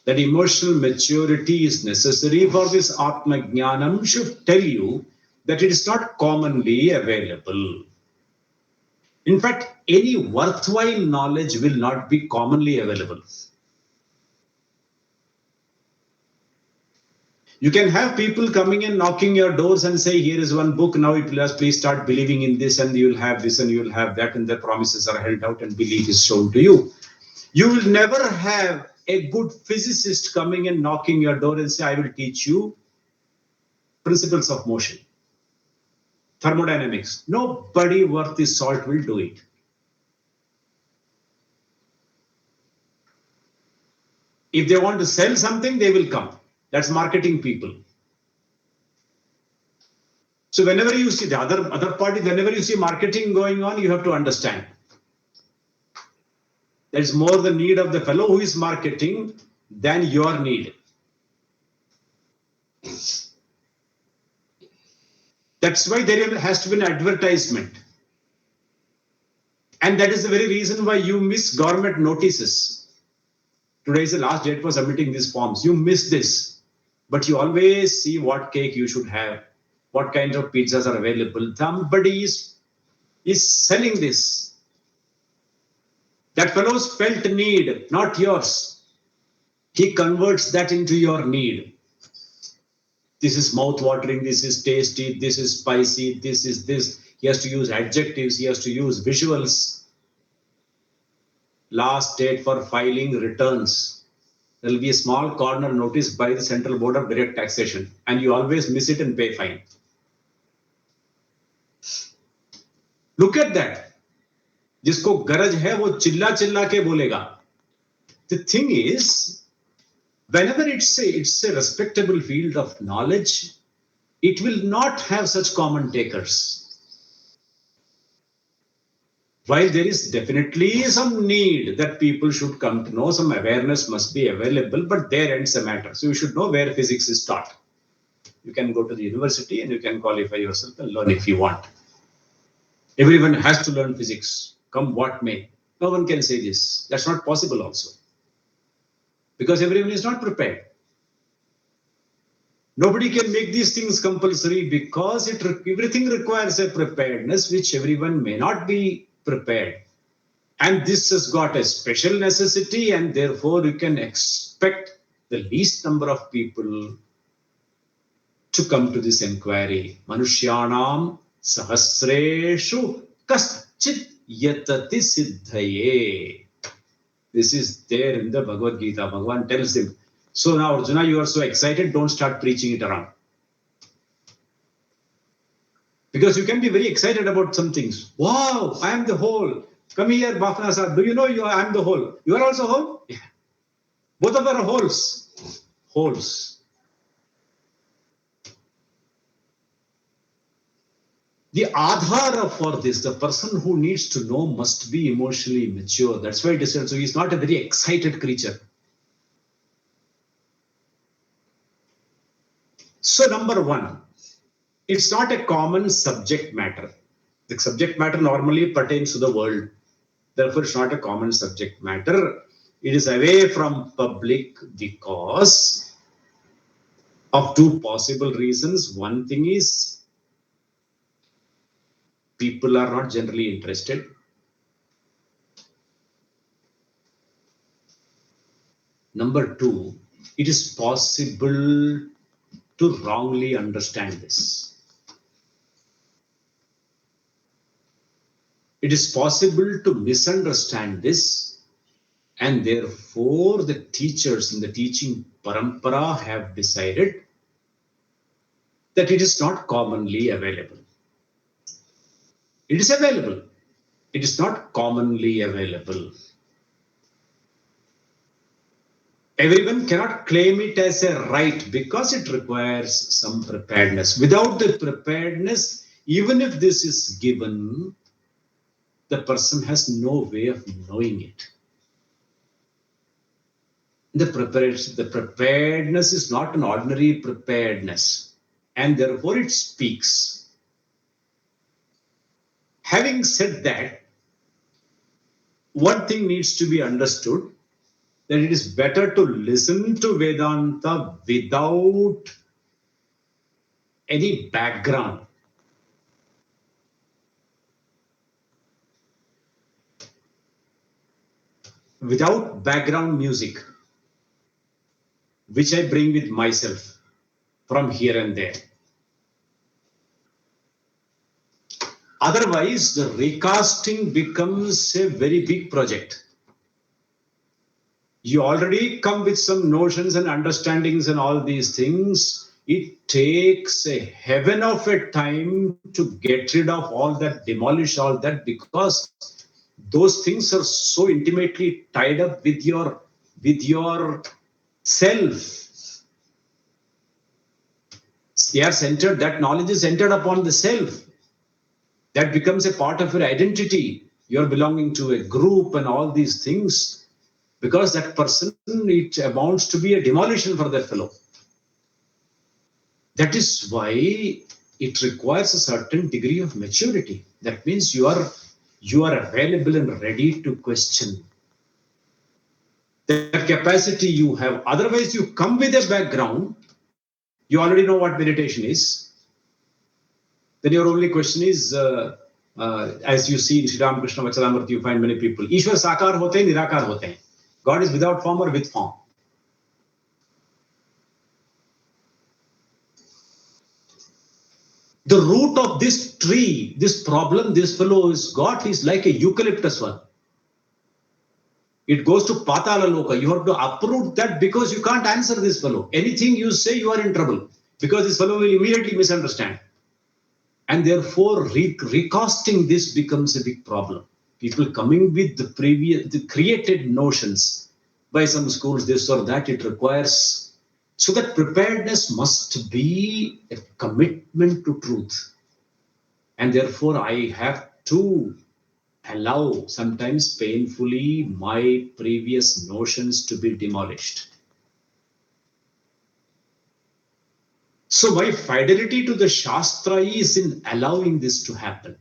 That emotional maturity is necessary for this Atma Jnanam should tell you that it is not commonly available. In fact, any worthwhile knowledge will not be commonly available. You can have people coming and knocking your doors and say, here is one book, now please start believing in this, and you'll have this and you'll have that, and the promises are held out and belief is shown to you. You will never have a good physicist coming and knocking your door and say, I will teach you principles of motion, thermodynamics. Nobody worth his salt will do it. If they want to sell something, they will come. That's marketing people. So whenever you see the other party, whenever you see marketing going on, you have to understand there's more the need of the fellow who is marketing than your need. That's why there has to be an advertisement. And that is the very reason why you miss government notices. Today is the last date for submitting these forms. You miss this. But you always see what cake you should have, what kind of pizzas are available. Somebody is selling this. That fellow's felt need, not yours. He converts that into your need. This is mouth-watering, this is tasty, this is spicy, this is this. He has to use adjectives, he has to use visuals. Last date for filing returns. There will be a small corner notice by the Central Board of Direct Taxation, and you always miss it and pay fine. Look at that. जिसको गरज है वो चिल्ला चिल्ला के बोलेगा. The thing is, whenever it's a respectable field of knowledge, it will not have such common takers. While there is definitely some need that people should come to know, some awareness must be available, but there ends the matter. So you should know where physics is taught. You can go to the university and you can qualify yourself and learn if you want. Everyone has to learn physics, come what may. No one can say this. That's not possible also. Because everyone is not prepared. Nobody can make these things compulsory because everything requires a preparedness which everyone may not be prepared. And this has got a special necessity, and therefore you can expect the least number of people to come to this inquiry. Manushyanam sahasreshu kaschit yatati siddhaye. This is there in the Bhagwad Gita. Bhagavan tells him. So now, Arjuna, you are so excited, don't start preaching it around. Because you can be very excited about some things. Wow, I am the whole. Come here, Bhafna sir. Do you know I am the whole? You are also whole? Yeah. Both of us are wholes. Wholes. The adhara for this, the person who needs to know must be emotionally mature. That's why it is said. So he's not a very excited creature. So number one, it's not a common subject matter. The subject matter normally pertains to the world. Therefore, it's not a common subject matter. It is away from public because of two possible reasons. One thing is people are not generally interested. Number two, it is possible to wrongly understand this. It is possible to misunderstand this, and therefore the teachers in the teaching parampara have decided that it is not commonly available. It is available. It is not commonly available. Everyone cannot claim it as a right because it requires some preparedness. Without the preparedness, even if this is given, the person has no way of knowing it. The preparedness is not an ordinary preparedness, and therefore it speaks. Having said that, one thing needs to be understood, that it is better to listen to Vedanta without any background. Without background music, which I bring with myself. from here and there. Otherwise, the recasting becomes a very big project. You already come with some notions and understandings and all these things. It takes a heaven of a time to get rid of all that, demolish all that, because those things are so intimately tied up with your self. They are centered, that knowledge is centered upon the self. That becomes a part of your identity. You're belonging to a group and all these things, because that person, it amounts to be a demolition for that fellow. That is why it requires a certain degree of maturity. That means you are available and ready to question. That capacity you have. Otherwise, you come with a background, you already know what meditation is. Then your only question is, as you see in Sri Ramakrishna Vacharamrita, you find many people, Ishwar Sakar hote hain, Nirakar hote hain. God is without form or with form. The root of this tree, this problem this fellow has got, is like a eucalyptus one. It goes to Patala Loka. You have to uproot that, because you can't answer this fellow. Anything you say, you are in trouble, because this fellow will immediately misunderstand. And therefore, recasting this becomes a big problem. People coming with the created notions by some schools, this or that, it requires. So that preparedness must be a commitment to truth. And therefore, I have to allow, sometimes painfully, my previous notions to be demolished. So my fidelity to the Shastra is in allowing this to happen.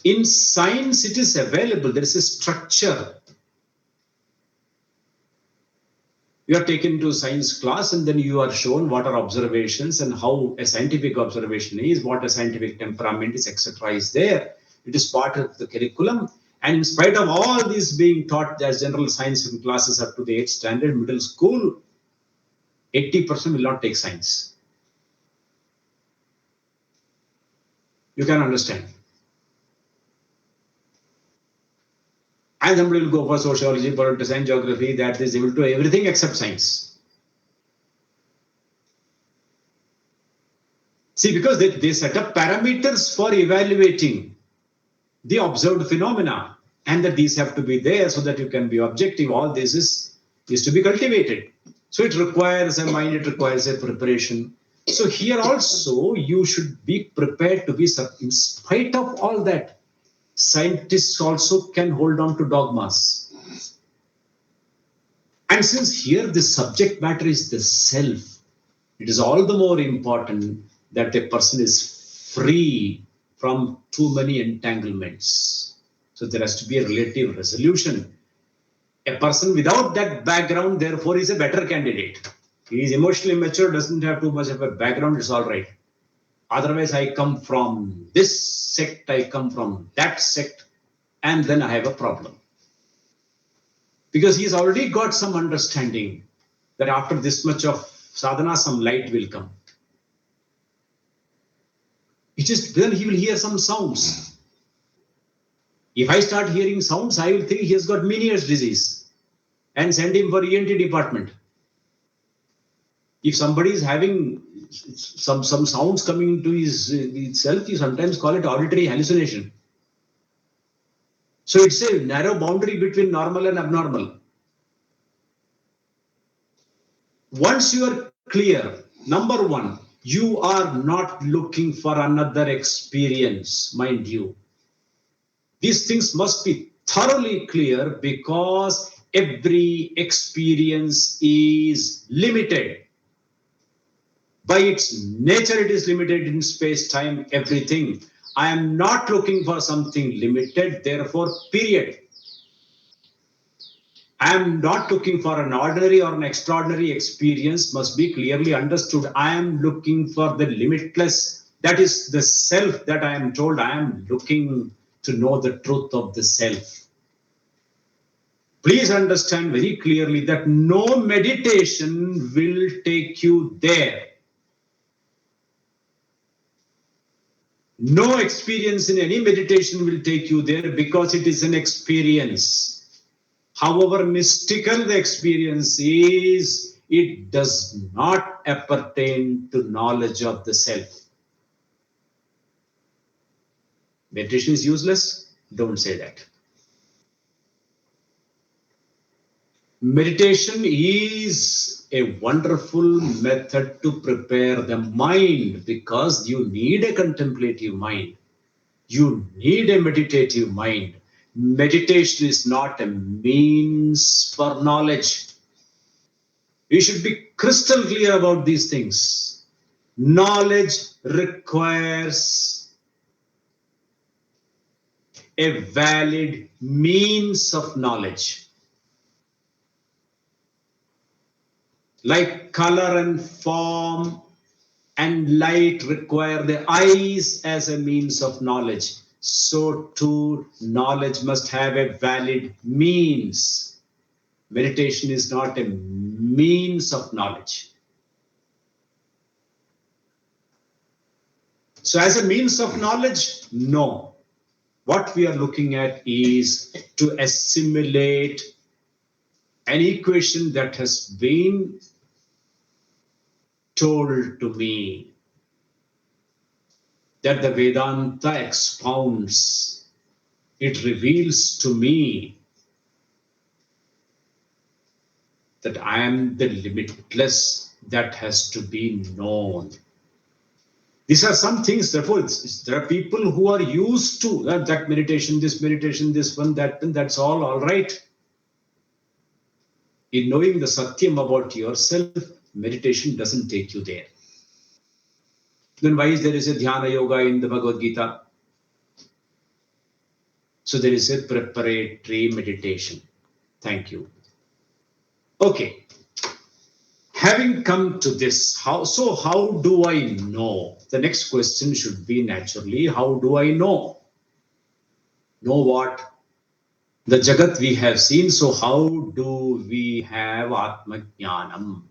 In science, it is available. There is a structure. You are taken to a science class, and then you are shown what are observations and how a scientific observation is, what a scientific temperament is, etc. is there. It is part of the curriculum. And in spite of all this being taught as general science in classes up to the 8th standard, middle school, 80% will not take science. You can understand. And somebody will go for sociology, political science, geography, that is able to everything except science. See, because they set up parameters for evaluating the observed phenomena, and that these have to be there so that you can be objective. All this is to be cultivated. So it requires a mind, it requires a preparation. So here also you should be prepared to be, in spite of all that, scientists also can hold on to dogmas. And since here the subject matter is the self, it is all the more important that a person is free from too many entanglements. So there has to be a relative resolution. A person without that background, therefore, is a better candidate. He is emotionally mature, doesn't have too much of a background, it's all right. Otherwise, I come from this sect, I come from that sect, and then I have a problem. Because he's already got some understanding that after this much of sadhana, some light will come. It is then he will hear some sounds. If I start hearing sounds, I will think he has got Meniere's disease and send him for ENT department. If somebody is having some sounds coming into his itself, you sometimes call it auditory hallucination. So it's a narrow boundary between normal and abnormal. Once you are clear, number one, you are not looking for another experience, mind you. These things must be thoroughly clear, because every experience is limited. By its nature, it is limited in space, time, everything. I am not looking for something limited, therefore, period. I am not looking for an ordinary or an extraordinary experience, must be clearly understood. I am looking for the limitless. That is the self that I am told. I am looking to know the truth of the self. Please understand very clearly that no meditation will take you there. No experience in any meditation will take you there because it is an experience. However mystical the experience is, it does not appertain to knowledge of the self. Meditation is useless? Don't say that. Meditation is a wonderful method to prepare the mind because you need a contemplative mind. You need a meditative mind. Meditation is not a means for knowledge. We should be crystal clear about these things. Knowledge requires a valid means of knowledge. Like color and form and light require the eyes as a means of knowledge, so too knowledge must have a valid means. Meditation is not a means of knowledge. So as a means of knowledge, no. What we are looking at is to assimilate an equation that has been told to me, that the Vedanta expounds. It reveals to me that I am the limitless that has to be known. These are some things, therefore, there are people who are used to that meditation, this one, that one, that's all right. In knowing the Satyam about yourself, meditation doesn't take you there. Then why is there is a Dhyana Yoga in the Bhagwad Gita? So there is a preparatory meditation. Thank you. Okay. Having come to this, how do I know? The next question should be naturally, how do I know? Know what? The Jagat we have seen, so how do we have Atma Jnanam?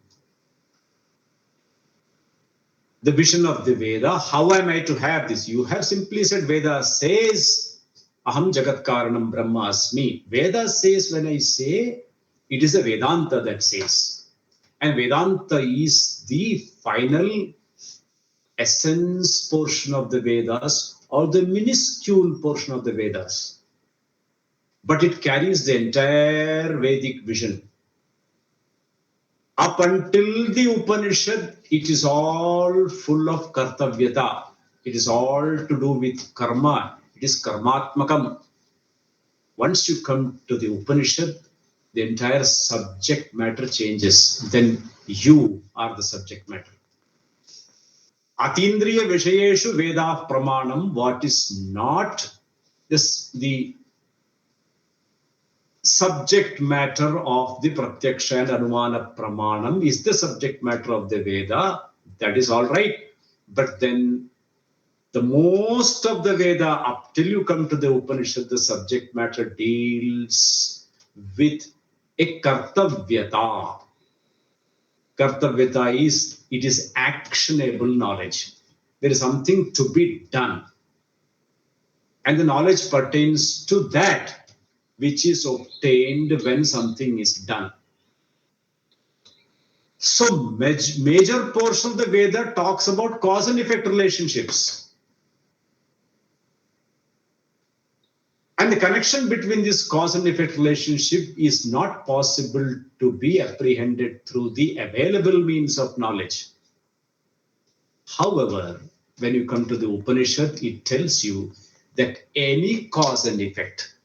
The vision of the Veda, how am I to have this? You have simply said Veda says, Aham Jagat Karanam Brahma Asmi. Veda says, when I say, it is a Vedanta that says. And Vedanta is the final essence portion of the Vedas or the minuscule portion of the Vedas. But it carries the entire Vedic vision. Up until the Upanishad, it is all full of kartavyata. It is all to do with karma. It is karmatmakam. Once you come to the Upanishad, the entire subject matter changes. Then you are the subject matter. Atindriya Vishayeshu Veda Pramanam, what is not the subject matter of the Pratyaksha and Anumana Pramanam is the subject matter of the Veda. That is all right. But then the most of the Veda, up till you come to the Upanishad, the subject matter deals with a kartavyata. Kartavyata is, it is actionable knowledge. There is something to be done. And the knowledge pertains to that which is obtained when something is done. So major portion of the Veda talks about cause and effect relationships. And the connection between this cause and effect relationship is not possible to be apprehended through the available means of knowledge. However, when you come to the Upanishad, it tells you that any cause and effect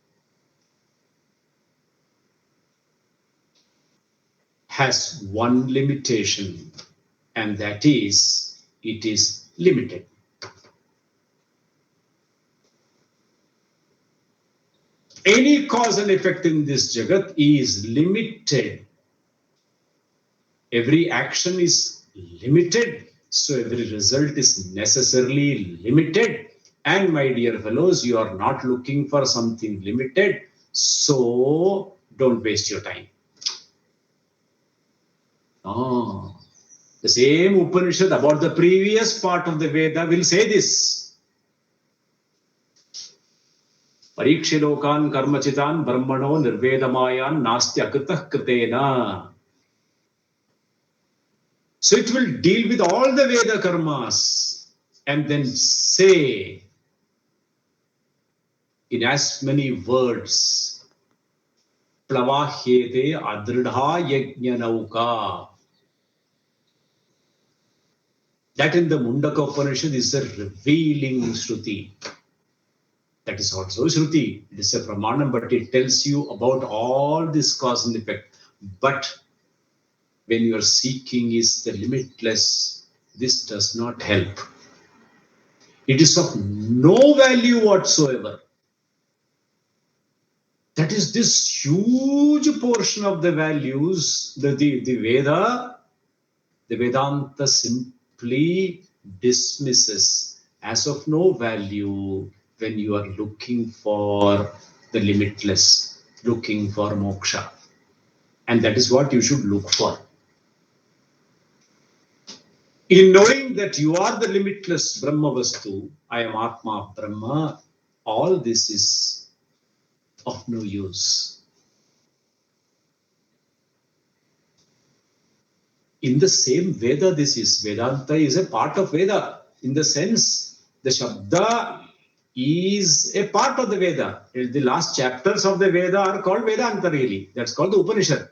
has one limitation, and that is, it is limited. Any cause and effect in this Jagat is limited. Every action is limited, so every result is necessarily limited. And my dear fellows, you are not looking for something limited. So Don't waste your time. Oh, the same Upanishad about the previous part of the Veda will say this. Parikshilokan karmachitan brahmano nirvedamayan nasti akritah kritena. So it will deal with all the Veda karmas and then say in as many words, Plavahyete adridha yajna nauka. That in the Mundaka Upanishad is a revealing Shruti. That is also Shruti. It is a Pramanam, but it tells you about all this cause and effect. But when you are seeking is the limitless, this does not help. It is of no value whatsoever. That is this huge portion of the values, the Veda, the Vedanta simply dismisses as of no value when you are looking for the limitless, looking for moksha. And that is what you should look for. In knowing that you are the limitless Brahma Vastu, I am Atma Brahma, all this is of no use. In the same Veda, this is Vedanta is a part of Veda. In the sense, the Shabda is a part of the Veda. The last chapters of the Veda are called Vedanta really. That's called the Upanishad.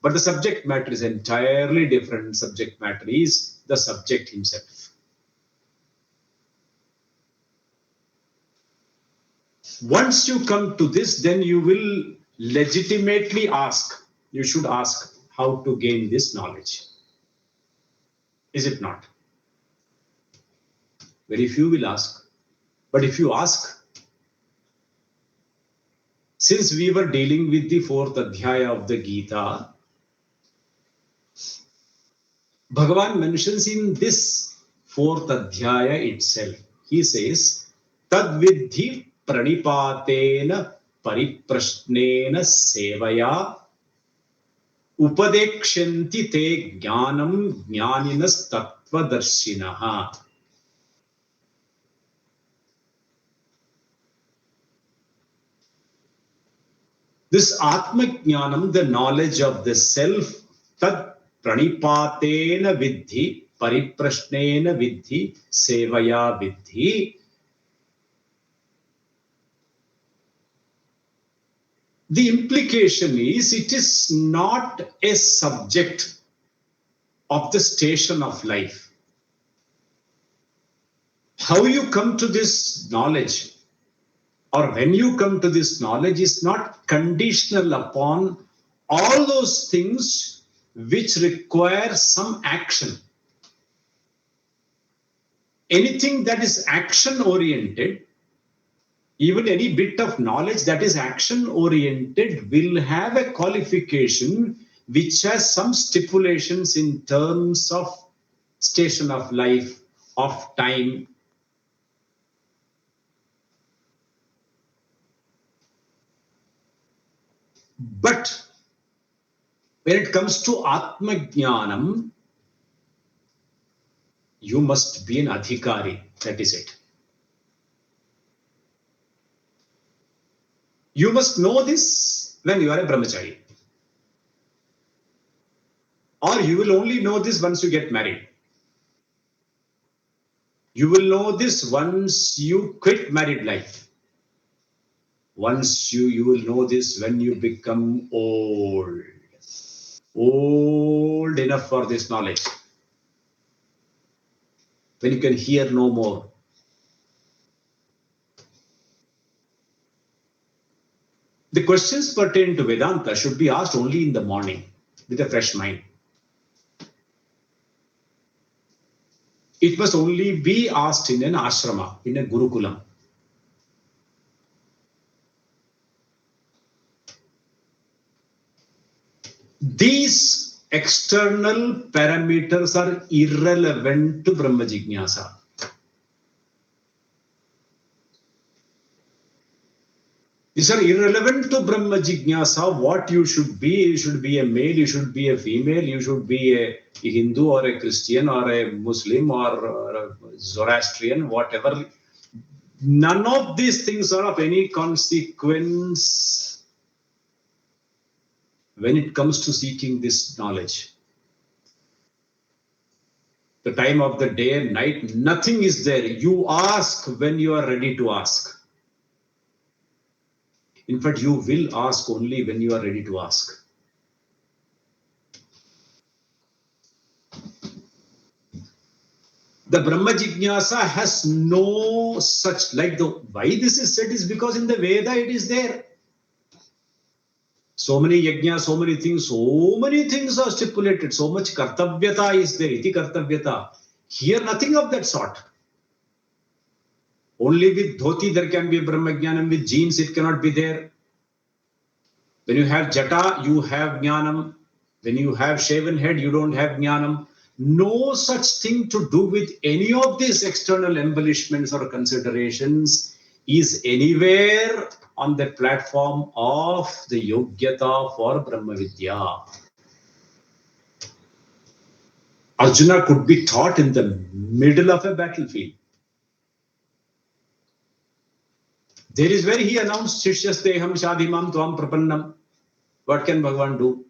But the subject matter is entirely different. Subject matter is the subject himself. Once you come to this, then you will legitimately ask. You should ask how to gain this knowledge. Is it not? Very few will ask. But if you ask, since we were dealing with the fourth adhyaya of the Geeta, Bhagavan mentions in this fourth adhyaya itself, he says, Tad vidhi pranipatena pariprashnena sevaya upadekshanti te jnanam jnaninas tattvadarshinaha. This Atma Jnanam, the knowledge of the self, tad pranipatena vidhi, pariprashnena vidhi, sevaya vidhi. The implication is it is not a subject of the station of life. How you come to this knowledge, or when you come to this knowledge, is not conditional upon all those things which require some action. Anything that is action oriented, even any bit of knowledge that is action oriented, will have a qualification which has some stipulations in terms of station of life, of time. But when it comes to Atma Jnanam, you must be an adhikari. That is it. You must know this when you are a brahmachari. Or you will only know this once you get married. You will know this once you quit married life. Once you will know this when you become old. Old enough for this knowledge. When you can hear no more. The questions pertaining to Vedanta should be asked only in the morning with a fresh mind. It must only be asked in an ashrama, in a gurukulam. These external parameters are irrelevant to Brahma Jignasa. These are irrelevant to Brahma Jignasa. What you should be a male, you should be a female, you should be a Hindu or a Christian or a Muslim or a Zoroastrian, whatever. None of these things are of any consequence when it comes to seeking this knowledge. The time of the day and night, nothing is there. You ask when you are ready to ask. In fact, you will ask only when you are ready to ask. The Brahma Jignasa has no such, like the why this is said is because in the Veda it is there. So many yajna, so many things are stipulated. So much kartavyata is there, iti kartavyata. Here, nothing of that sort. Only with dhoti there can be a Brahma Jnanam. With jeans, it cannot be there. When you have jata, you have jnanam. When you have shaven head, you don't have jnanam. No such thing to do with any of these external embellishments or considerations is anywhere on the platform of the Yogyata for Brahma Vidya. Arjuna could be taught in the middle of a battlefield. There is where he announced Shishyasteham Shadhimam Tvam Prapannam. What can Bhagavan do?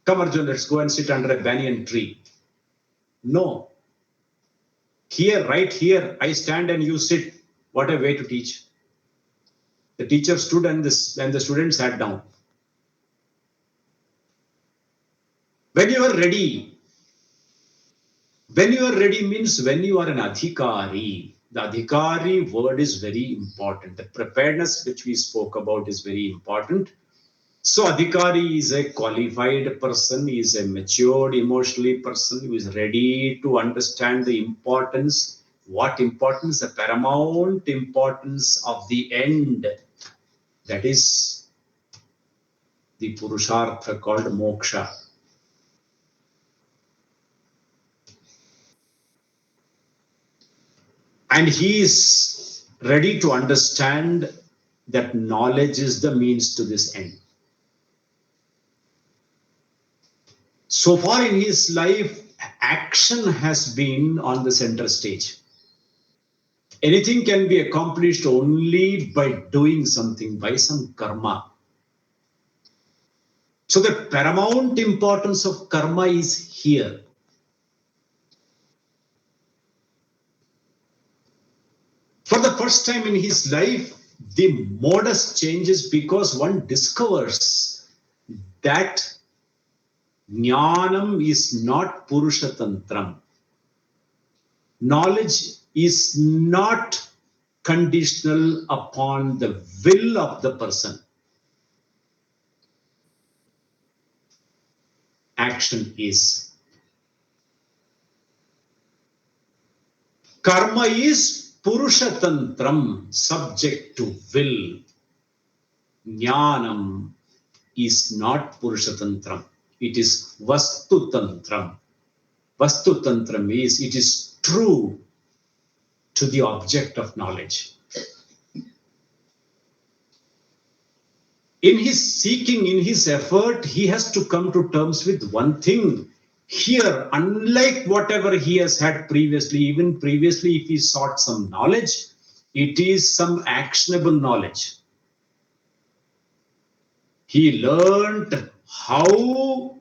Come, Arjuna, let's go and sit under a banyan tree. No. Here, right here, I stand and you sit. What a way to teach. The teacher stood and the student sat down. When you are ready means when you are an adhikari. The adhikari word is very important. The preparedness which we spoke about is very important. So adhikari is a qualified person, is a matured emotionally person who is ready to understand the importance. What importance? The paramount importance of the end. That is the Purushartha called moksha. And he is ready to understand that knowledge is the means to this end. So far in his life, action has been on the center stage. Anything can be accomplished only by doing something, by some karma. So the paramount importance of karma is here. For the first time in his life, the modus changes because one discovers that Jnanam is not Purushatantram. Knowledge is not conditional upon the will of the person. Action is. Karma is Purushatantram, subject to will. Jnanam is not Purushatantram. It is Vastutantram. Vastutantram is, it is true to the object of knowledge. In his seeking, in his effort, he has to come to terms with one thing. Here, unlike whatever he has had previously, even previously, if he sought some knowledge, it is some actionable knowledge. He learned how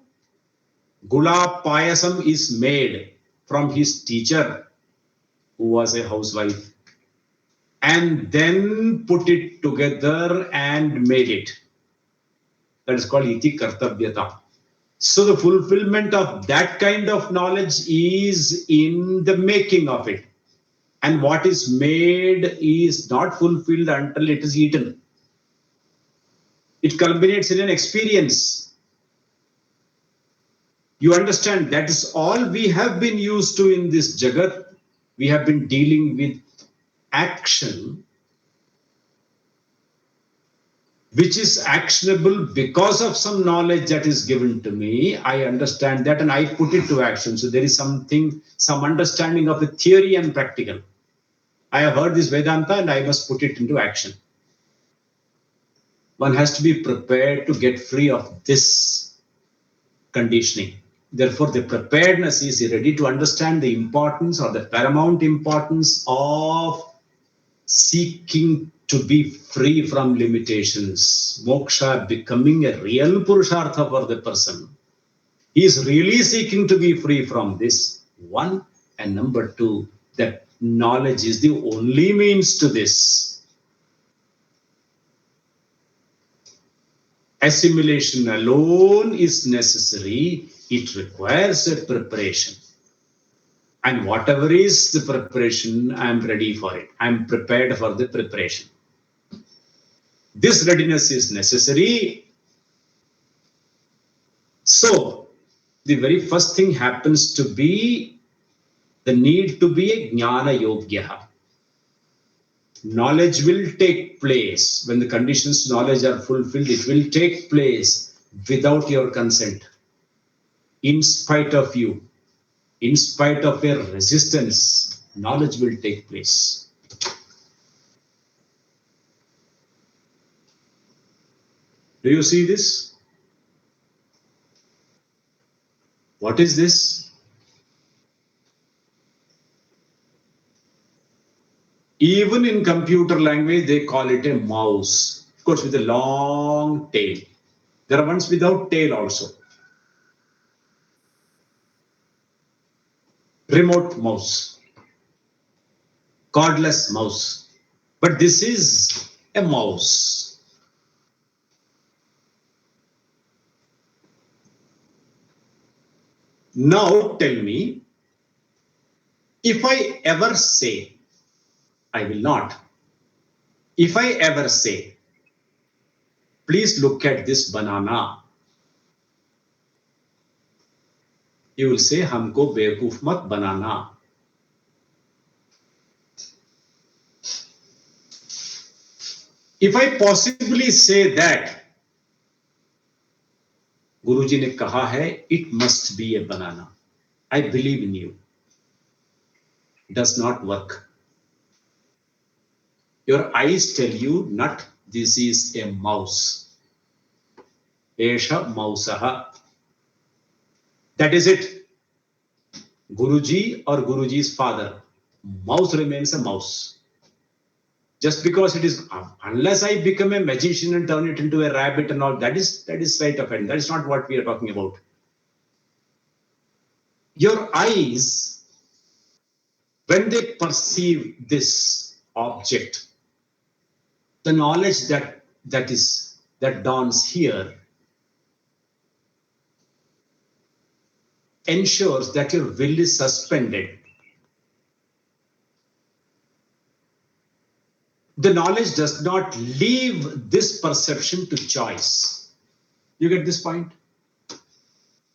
gulab payasam is made from his teacher, who was a housewife, and then put it together and made it. That is called iti kartavyata. So the fulfillment of that kind of knowledge is in the making of it. And what is made is not fulfilled until it is eaten. It culminates in an experience. You understand, that is all we have been used to in this Jagat. We have been dealing with action, which is actionable because of some knowledge that is given to me. I understand that and I put it to action. So there is something, some understanding of the theory and practical. I have heard this Vedanta and I must put it into action. One has to be prepared to get free of this conditioning. Therefore, the preparedness is ready to understand the importance or the paramount importance of seeking to be free from limitations. Moksha becoming a real Purushartha for the person. He is really seeking to be free from this. One, and number two, that knowledge is the only means to this. Assimilation alone is necessary. It requires a preparation. And whatever is the preparation, I am ready for it. I am prepared for the preparation. This readiness is necessary. So, the very first thing happens to be the need to be a jnana yogya. Knowledge will take place when the conditions knowledge are fulfilled. It will take place without your consent, in spite of you, in spite of your resistance. Knowledge will take place. Do you see this? What is this? Even in computer language, they call it a mouse. Of course, with a long tail. There are ones without tail also. Remote mouse, cordless mouse. But this is a mouse. Now tell me, if I ever say, I will not, if I ever say, please look at this banana, you will say, हमको बेवकूफ मत बनाना. If I possibly say that, Guruji ने कहा है, it must be a banana. I believe in you. Does not work. Your eyes tell you, not this is a mouse. Esha mausaha. That is it. Guruji or Guruji's father. Mouse remains a mouse. Just because it is, unless I become a magician and turn it into a rabbit and all, that is sleight of hand. That is not what we are talking about. Your eyes, when they perceive this object, the knowledge that dawns here ensures that your will is suspended. The knowledge does not leave this perception to choice. You get this point?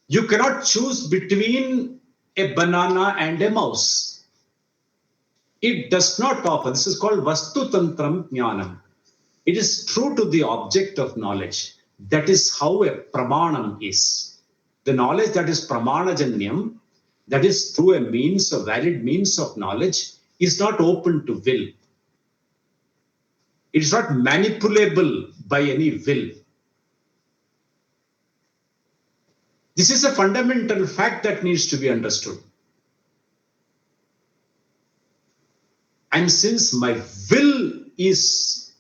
You cannot choose between a banana and a mouse. It does not offer. This is called Vastu Tantram Jnanam. It is true to the object of knowledge. That is how a pramanam is. The knowledge that is pramanajanyam, that is through a means, a valid means of knowledge, is not open to will. It is not manipulable by any will. This is a fundamental fact that needs to be understood. And since my will is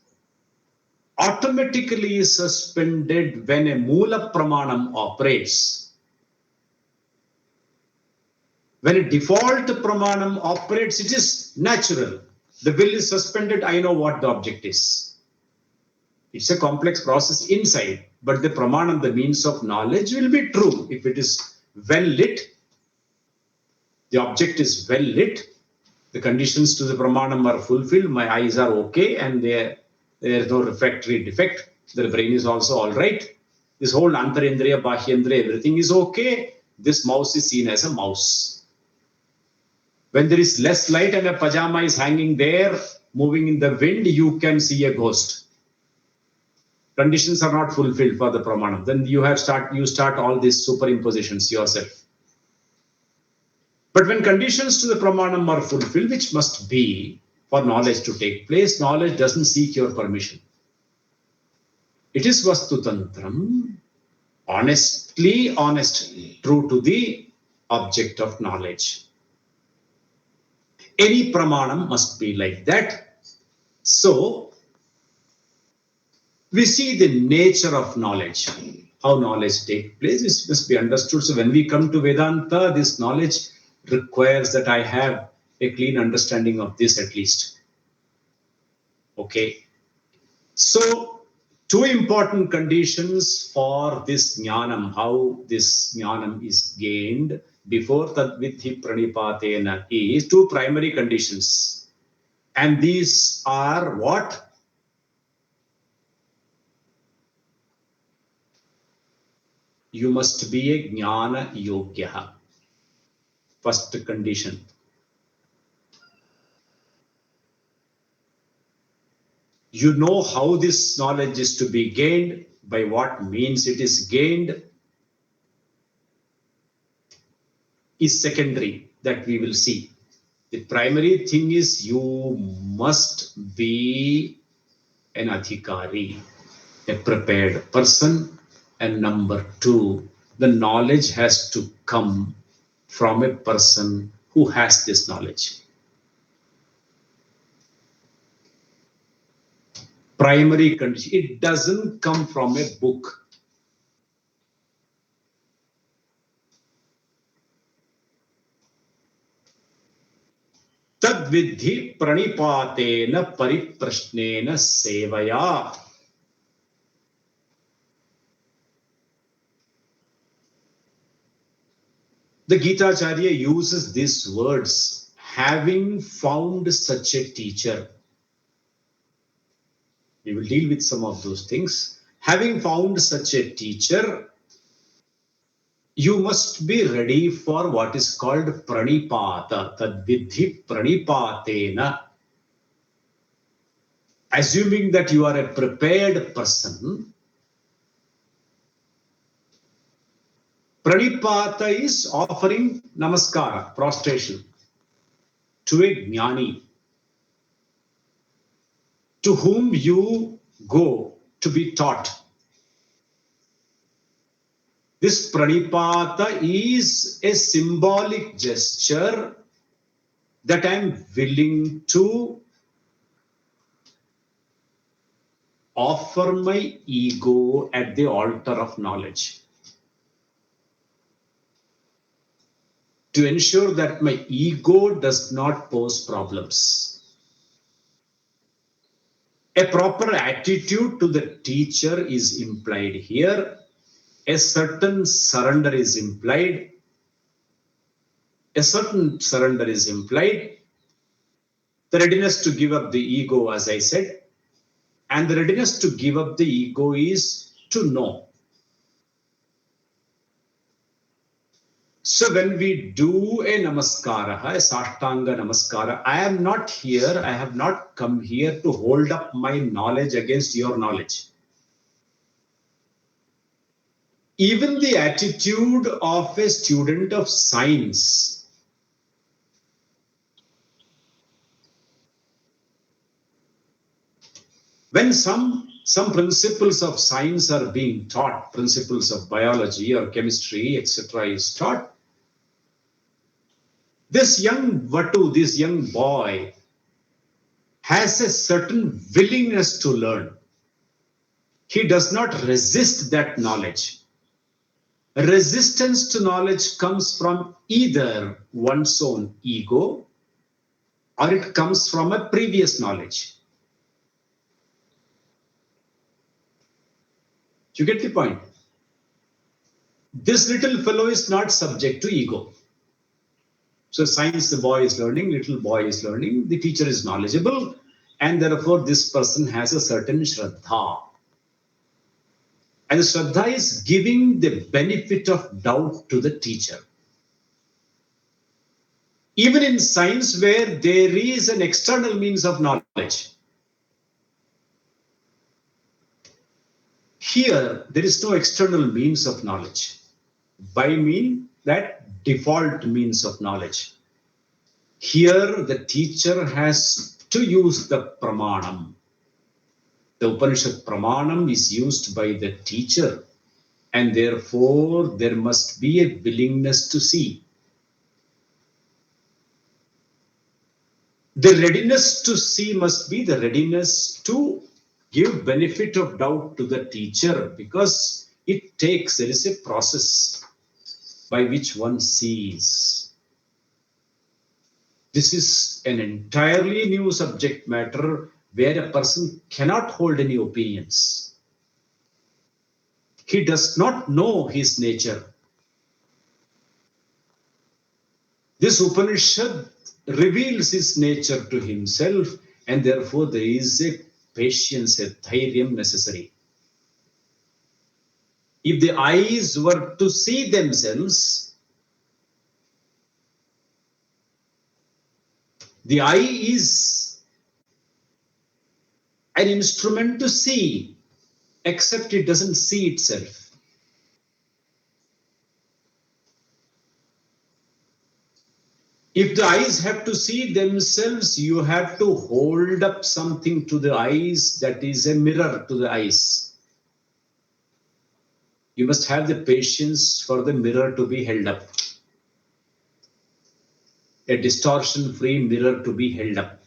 automatically suspended when a Mula Pramanam operates, when a default Pramanam operates, it is natural. The will is suspended, I know what the object is. It's a complex process inside, but the Pramanam, the means of knowledge, will be true. If it is well lit, the object is well lit, the conditions to the Pramanam are fulfilled, my eyes are okay, and there is no refractory defect, the brain is also all right. This whole Antarendriya, Bahyendriya, everything is okay. This mouse is seen as a mouse. When there is less light and a pajama is hanging there, moving in the wind, you can see a ghost. Conditions are not fulfilled for the Pramanam. Then you start all these superimpositions yourself. But when conditions to the Pramanam are fulfilled, which must be for knowledge to take place. Knowledge doesn't seek your permission. It is vastu tantram, honestly honest, true to the object of knowledge. Any pramanam must be like that. So we see the nature of knowledge, how knowledge takes place. This must be understood. So when we come to Vedanta, this knowledge requires that I have a clean understanding of this at least. Okay. So two important conditions for this jnanam, how this jnanam is gained before tadvidhi pranipatena, is two primary conditions. And these are what? You must be a jnana yogya. First condition. You know how this knowledge is to be gained, by what means it is gained, is secondary, that we will see. The primary thing is you must be an adhikari, a prepared person. And number two, the knowledge has to come from a person who has this knowledge. Primary condition, it doesn't come from a book. Tadvidhi pranipatena pariprashnena sevaya. The Gita Acharya uses these words, having found such a teacher. We will deal with some of those things. Having found such a teacher, you must be ready for what is called pranipata. Tadvidhi pranipatena. Assuming that you are a prepared person, pranipata is offering namaskara, prostration, to a jnani, to whom you go to be taught. This pranipata is a symbolic gesture that I am willing to offer my ego at the altar of knowledge, to ensure that my ego does not pose problems. A proper attitude to the teacher is implied here. A certain surrender is implied. A certain surrender is implied. The readiness to give up the ego, as I said, and the readiness to give up the ego is to know. So when we do a namaskara, a Sashtanga namaskara, I am not here, I have not come here to hold up my knowledge against your knowledge. Even the attitude of a student of science, when some principles of science are being taught, principles of biology or chemistry, etc., is taught, this young Vatu, this young boy, has a certain willingness to learn. He does not resist that knowledge. Resistance to knowledge comes from either one's own ego or it comes from a previous knowledge. You get the point? This little fellow is not subject to ego. So science, the boy is learning, little boy is learning, the teacher is knowledgeable, and therefore this person has a certain shraddha. And the shraddha is giving the benefit of doubt to the teacher. Even in science where there is an external means of knowledge, here there is no external means of knowledge. By mean that default means of knowledge. Here the teacher has to use the pramanam. The Upanishad pramanam is used by the teacher, and therefore there must be a willingness to see. The readiness to see must be the readiness to give benefit of doubt to the teacher, because there is a process by which one sees. This is an entirely new subject matter where a person cannot hold any opinions. He does not know his nature. This Upanishad reveals his nature to himself, and therefore there is a patience, a dhairyam necessary. If the eyes were to see themselves, the eye is an instrument to see, except it doesn't see itself. If the eyes have to see themselves, you have to hold up something to the eyes that is a mirror to the eyes. You must have the patience for the mirror to be held up, a distortion-free mirror to be held up.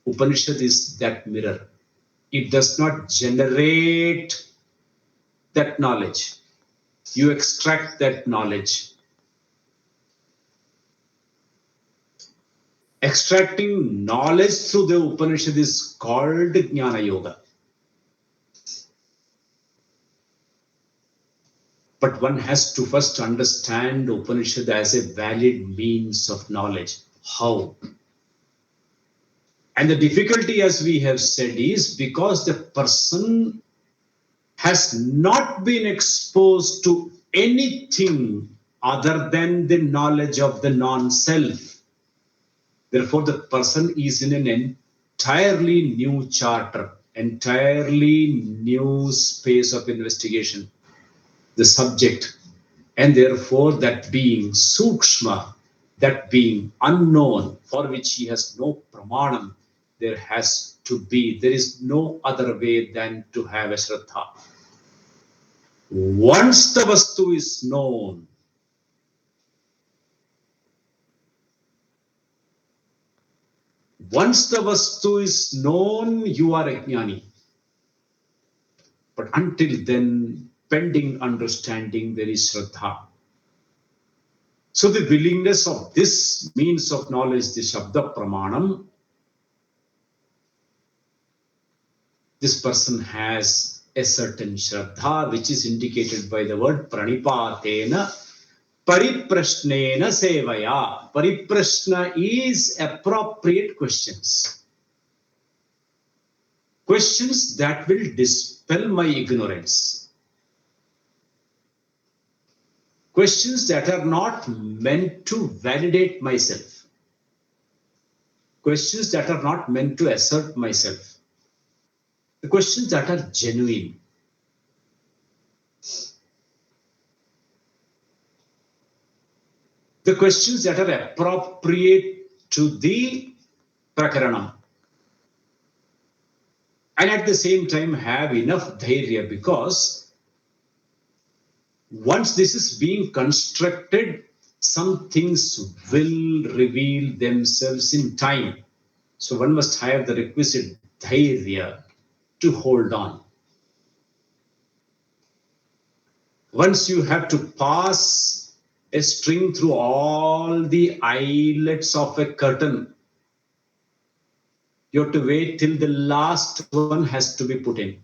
Upanishad is that mirror. It does not generate that knowledge. You extract that knowledge. Extracting knowledge through the Upanishad is called Jnana Yoga. But one has to first understand Upanishad as a valid means of knowledge. How? And the difficulty, as we have said, is because the person has not been exposed to anything other than the knowledge of the non-self. Therefore, the person is in an entirely new charter, entirely new space of investigation, the subject. And therefore, that being sukshma, that being unknown, for which he has no pramanam, there is no other way than to have a shraddha. Once the vastu is known, you are a jnani. But until then, pending understanding, there is shraddha. So the willingness of this means of knowledge, the Shabda Pramanam, this person has a certain shraddha, which is indicated by the word pranipatena pariprashnena sevaya. Pariprashna is appropriate questions. Questions that will dispel my ignorance. Questions that are not meant to validate myself. Questions that are not meant to assert myself. The questions that are genuine. The questions that are appropriate to the prakaranam. And at the same time have enough dhairya, because once this is being constructed, some things will reveal themselves in time. So one must have the requisite dhairya to hold on. Once you have to pass a string through all the eyelets of a curtain, you have to wait till the last one has to be put in.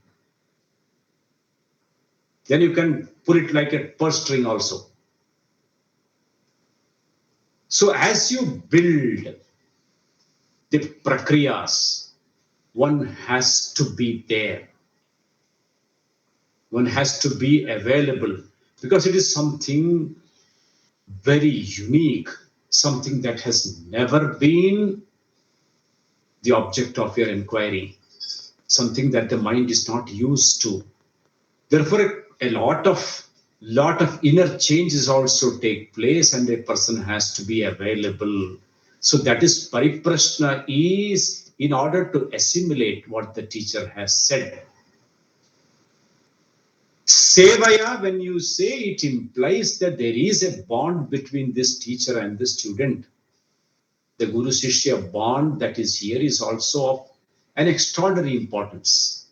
Then you can put it like a purse string also. So as you build the prakriyas, one has to be there. One has to be available, because it is something very unique, something that has never been the object of your inquiry, something that the mind is not used to. Therefore, a lot of Lot of inner changes also take place, and a person has to be available. So that is pariprashna, is in order to assimilate what the teacher has said. Sevaya, when you say, it implies that there is a bond between this teacher and the student. The Guru Shishya bond that is here is also of an extraordinary importance.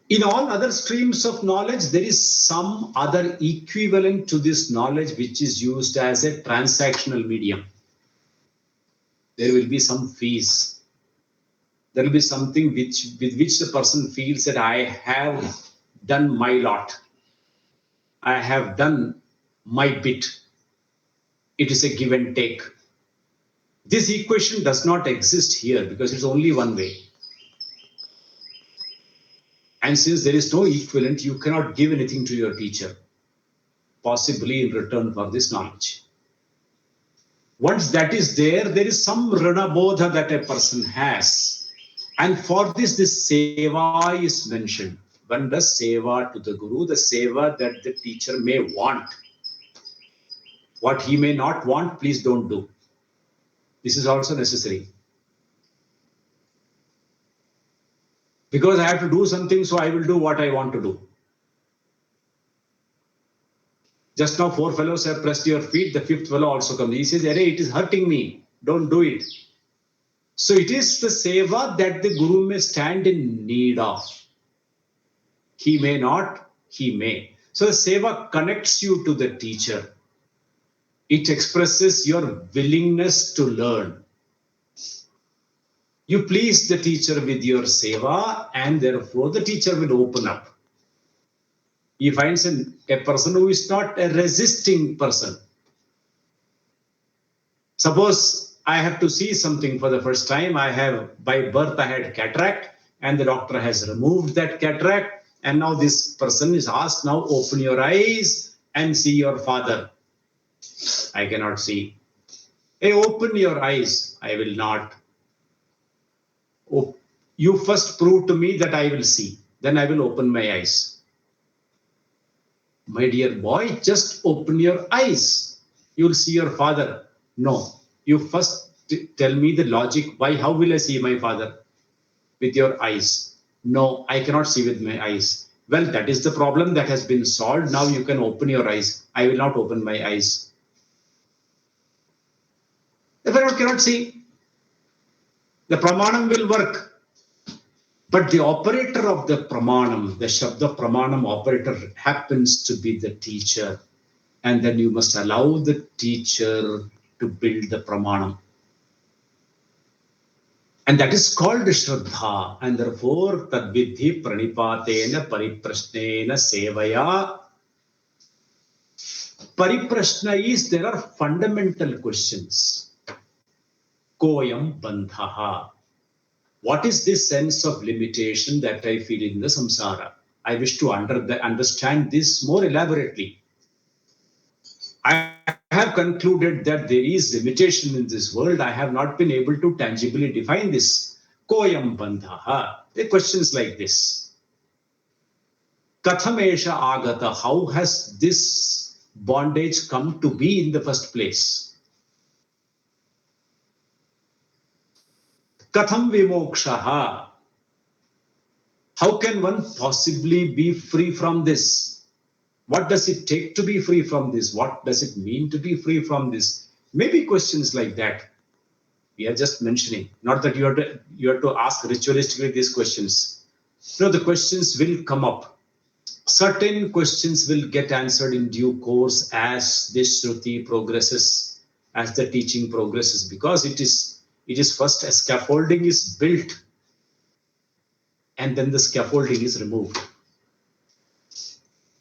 In all other streams of knowledge, there is some other equivalent to this knowledge which is used as a transactional medium. There will be some fees. There will be something with which the person feels that I have done my lot. I have done my bit. It is a give and take. This equation does not exist here because it's only one way. And since there is no equivalent, you cannot give anything to your teacher, possibly in return for this knowledge. Once that is there, there is some ranabodha that a person has. And for this seva is mentioned. One does seva to the Guru, the seva that the teacher may want. What he may not want, please don't do. This is also necessary. Because I have to do something, so I will do what I want to do. Just now, 4 fellows have pressed your feet. The 5th fellow also comes. He says, "Arey, it is hurting me. Don't do it." So it is the seva that the Guru may stand in need of. He may not, he may. So the seva connects you to the teacher. It expresses your willingness to learn. You please the teacher with your seva, and therefore the teacher will open up. He finds a person who is not a resisting person. Suppose I have to see something for the first time. By birth, I had cataract, and the doctor has removed that cataract. And now this person is asked, now open your eyes and see your father. I cannot see. Hey, open your eyes. I will not. Oh, you first prove to me that I will see. Then I will open my eyes. My dear boy, just open your eyes. You'll see your father. No, you first tell me the logic. Why? How will I see my father? With your eyes. No, I cannot see with my eyes. Well, that is the problem that has been solved. Now you can open your eyes. I will not open my eyes. If I cannot see, the pramanam will work. But the operator of the pramanam, the Shabda pramanam operator, happens to be the teacher. And then you must allow the teacher to build the pramanam. And that is called Shraddha. And therefore, Tadvidhi Pranipatena Pariprashnena Sevaya. Pariprashna is there are fundamental questions. Koyam Bandhaha. What is this sense of limitation that I feel in the samsara? I wish to understand this more elaborately. I have concluded that there is limitation in this world. I have not been able to tangibly define this. Koyam bandhaha. The questions like this. Kathamesha agata. How has this bondage come to be in the first place? Katham vimokshaha. How can one possibly be free from this? What does it take to be free from this? What does it mean to be free from this? Maybe questions like that. We are just mentioning, not that you have to ask ritualistically these questions. No, the questions will come up. Certain questions will get answered in due course as this Shruti progresses, as the teaching progresses, because it is first a scaffolding is built and then the scaffolding is removed.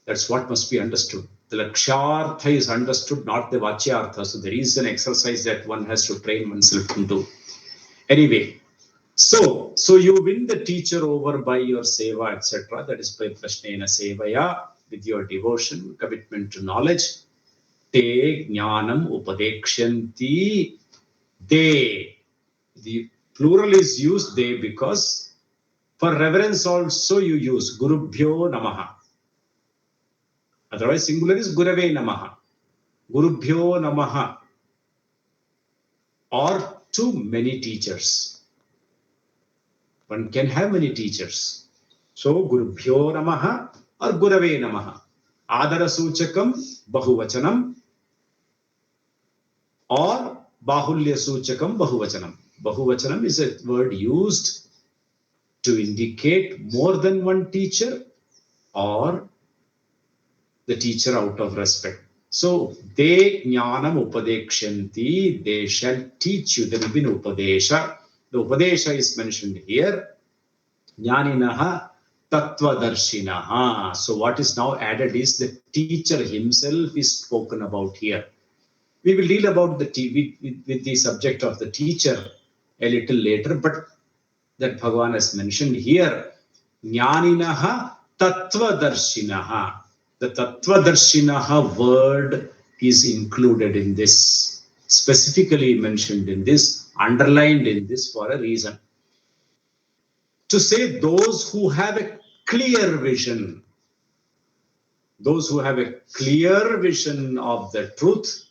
That's what must be understood. The Lakshartha is understood, not the Vachyartha. So there is an exercise that one has to train oneself into. Anyway, so you win the teacher over by your seva, etc. That is by prashnena sevaya, with your devotion, commitment to knowledge. Te jnanam upadekshanti. They. The plural is used they because For reverence also you use Gurubhyo Namaha. Otherwise, singular is Gurave Namaha. Gurubhyo Namaha. Or to many teachers. One can have many teachers. So, Gurubhyo Namaha or Gurave Namaha. Adara Suchakam Bahuvachanam or Bahulya Suchakam Bahuvachanam. Bahuvachanam is a word used to indicate more than one teacher or the teacher out of respect. So, they jnanam upadekshanti, they shall teach you. There will be an upadesha. The upadesha is mentioned here. Jnaninaha tattvadarshinaha. So, what is now added is the teacher himself is spoken about here. We will deal about with the subject of the teacher a little later, but that Bhagavan has mentioned here, Jnaninaha tattvadarshinaha. The tattvadarshinaha word is included in this, specifically mentioned in this, underlined in this for a reason. To say those who have a clear vision, those who have a clear vision of the truth,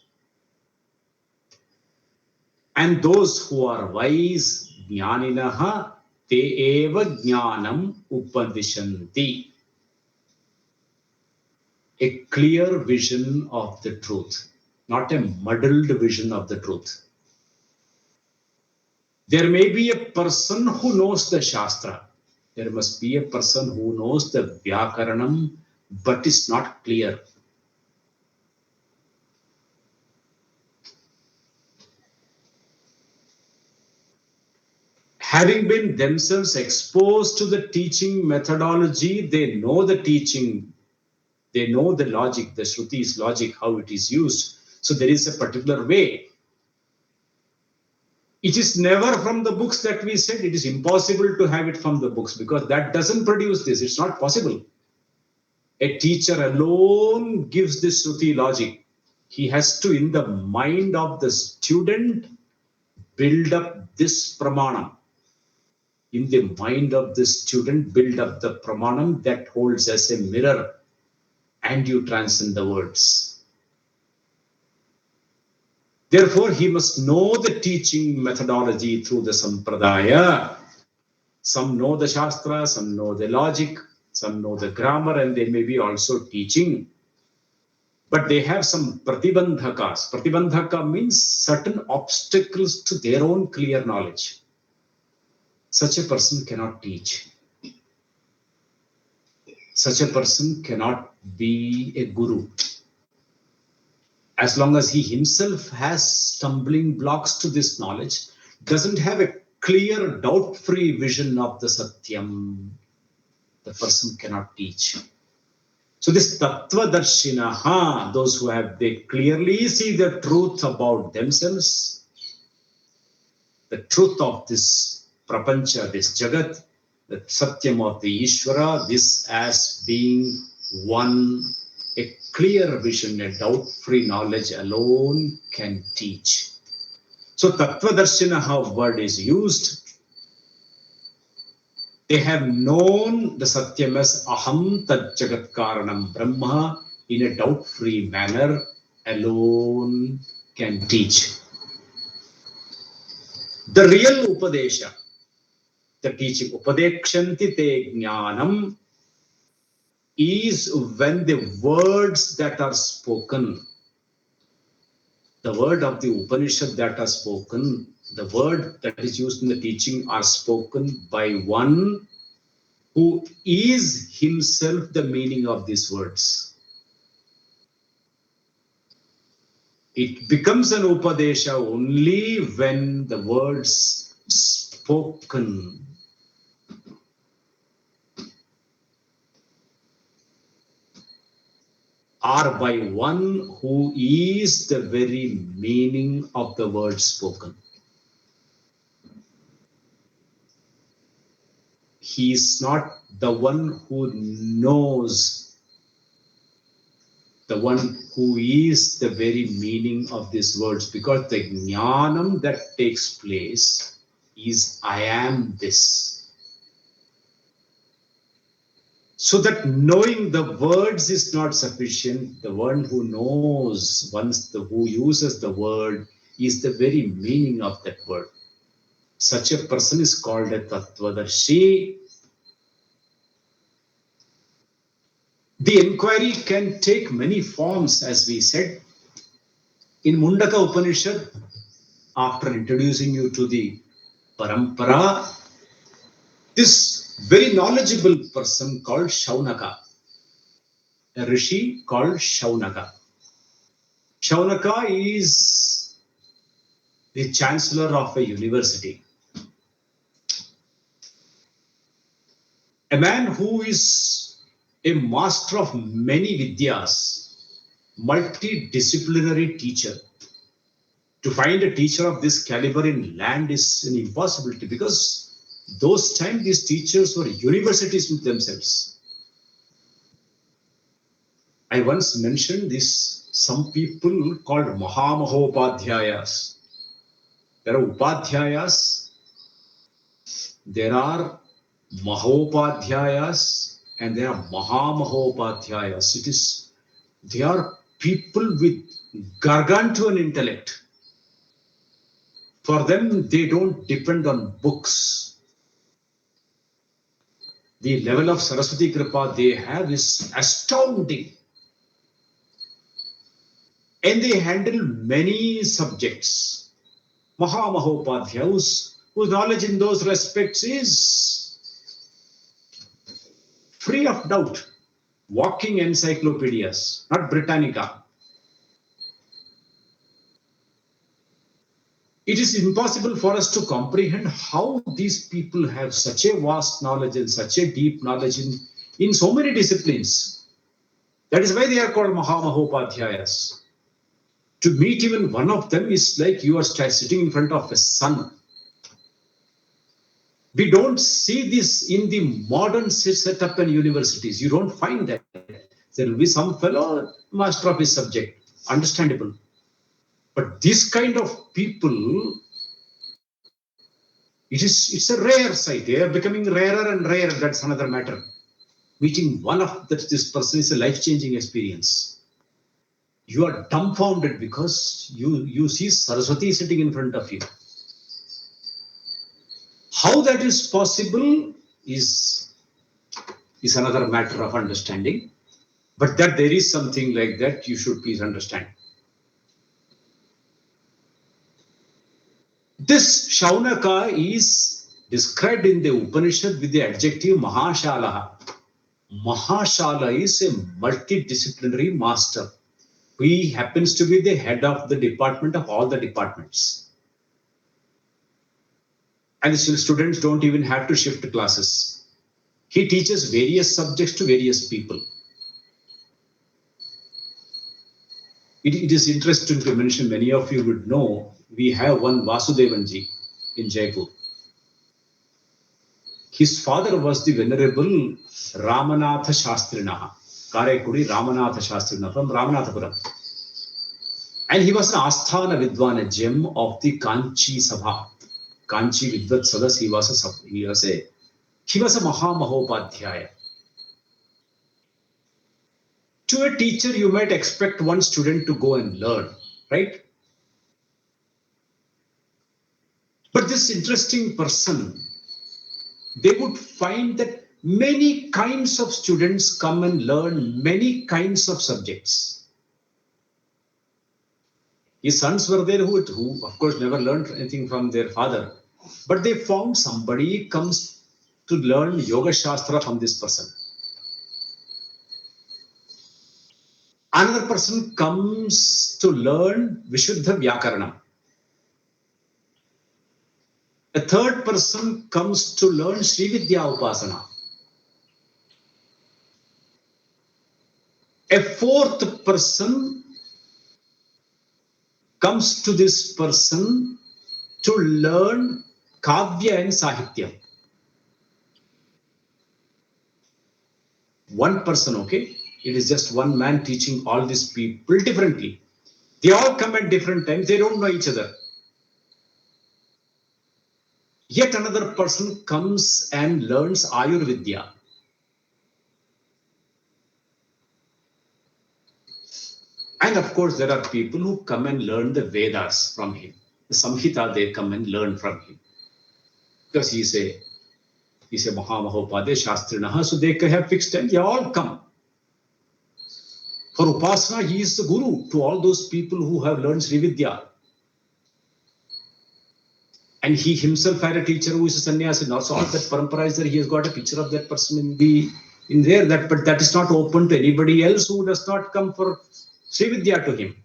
and those who are wise, jnaninaha, te eva jnanam upadishanti. A clear vision of the truth, not a muddled vision of the truth. There may be a person who knows the Shastra. There must be a person who knows the Vyakaranam, but is not clear. Having been themselves exposed to the teaching methodology, they know the teaching, they know the logic, the Shruti's logic, how it is used. So there is a particular way. It is never from the books that we said. It is impossible to have it from the books because that doesn't produce this. It's not possible. A teacher alone gives this Shruti logic. He has to, in the mind of the student, build up this pramanam. In the mind of the student, build up the pramanam that holds as a mirror, and you transcend the words. Therefore, he must know the teaching methodology through the sampradaya. Some know the Shastra, some know the logic, some know the grammar, and they may be also teaching. But they have some pratibandhakas. Pratibandhaka means certain obstacles to their own clear knowledge. Such a person cannot teach. Such a person cannot be a guru. As long as he himself has stumbling blocks to this knowledge, doesn't have a clear, doubt-free vision of the Satyam, the person cannot teach. So this Tattvadarshinaha, those who have, they clearly see the truth about themselves, the truth of this prapancha, this jagat, the Satyam of the Ishvara, this as being one. A clear vision, a doubt-free knowledge alone can teach. So Tattvadarshinaha word is used. They have known the Satyam as Aham Tat Jagat Karanam Brahma in a doubt-free manner alone can teach. The real Upadesha, the teaching, Upadekshanti Te Jnanam, is when the words that are spoken, the word of the Upanishad that are spoken, the word that is used in the teaching are spoken by one who is himself the meaning of these words. It becomes an Upadesha only when the words spoken are by one who is the very meaning of the word spoken. He is not the one who knows, the one who is the very meaning of these words, because the jnanam that takes place is I am this. So that knowing the words is not sufficient. The one who knows, who uses the word, is the very meaning of that word. Such a person is called a Tattvadarshi. The inquiry can take many forms, as we said. In Mundaka Upanishad, after introducing you to the Parampara, this very knowledgeable person called Shaunaka, a rishi called Shaunaka. Shaunaka is the chancellor of a university, a man who is a master of many vidyas, multidisciplinary teacher. To find a teacher of this caliber in land is an impossibility, because those times these teachers were universities with themselves. I once mentioned this, some people called Mahamahopadhyayas. There are Upadhyayas, there are Mahopadhyayas, and there are Mahamahopadhyayas. They are people with gargantuan intellect. For them, they don't depend on books. The level of Saraswati Kripa they have is astounding. And they handle many subjects. Mahamahopadhyaya, whose knowledge in those respects is free of doubt. Walking encyclopedias, not Britannica. It is impossible for us to comprehend how these people have such a vast knowledge and such a deep knowledge in so many disciplines. That is why they are called Mahamahopadhyayas. To meet even one of them is like you are sitting in front of a sun. We don't see this in the modern setup and universities. You don't find that. There will be some fellow master of his subject, understandable. But this kind of people, it's a rare sight. They are becoming rarer and rarer. That's another matter. Meeting one of this person is a life-changing experience. You are dumbfounded because you see Saraswati sitting in front of you. How that is possible is another matter of understanding. But that there is something like that, you should please understand. This Shaunaka is described in the Upanishad with the adjective Mahashalaha. Mahashala is a multidisciplinary master. He happens to be the head of the department of all the departments. And the students don't even have to shift classes. He teaches various subjects to various people. It is interesting to mention, many of you would know, we have one Vasudevanji in Jaipur. His father was the Venerable Ramanatha Shastrinaha, Karekudi Ramanatha Shastrinaha from Ramanathapuram. And he was an Asthana Vidwan, a gem of the Kanchi Sabha. Kanchi Vidvat Sadas, he was a Mahamahopadhyaya. To a teacher, you might expect one student to go and learn, right? But this interesting person, they would find that many kinds of students come and learn many kinds of subjects. His sons were there who of course, never learned anything from their father. But they found somebody comes to learn Yoga Shastra from this person. Another person comes to learn Vishuddha Vyakaranam. A third person comes to learn Sri Vidya Upasana. A fourth person comes to this person to learn Kavya and Sahitya. One person, okay? It is just one man teaching all these people differently. They all come at different times. They don't know each other. Yet another person comes and learns Ayurvidya. And of course, there are people who come and learn the Vedas from him. The Samhita, they come and learn from him. Because he's a Mahamahopade Shastrinaha, so they have fixed time. They all come. For Upasana, he is the guru to all those people who have learned Sri Vidya. And he himself had a teacher who is a sannyasi. Not so all that parampara is there. He has got a picture of that person in there. But that is not open to anybody else who does not come for Sri Vidya to him.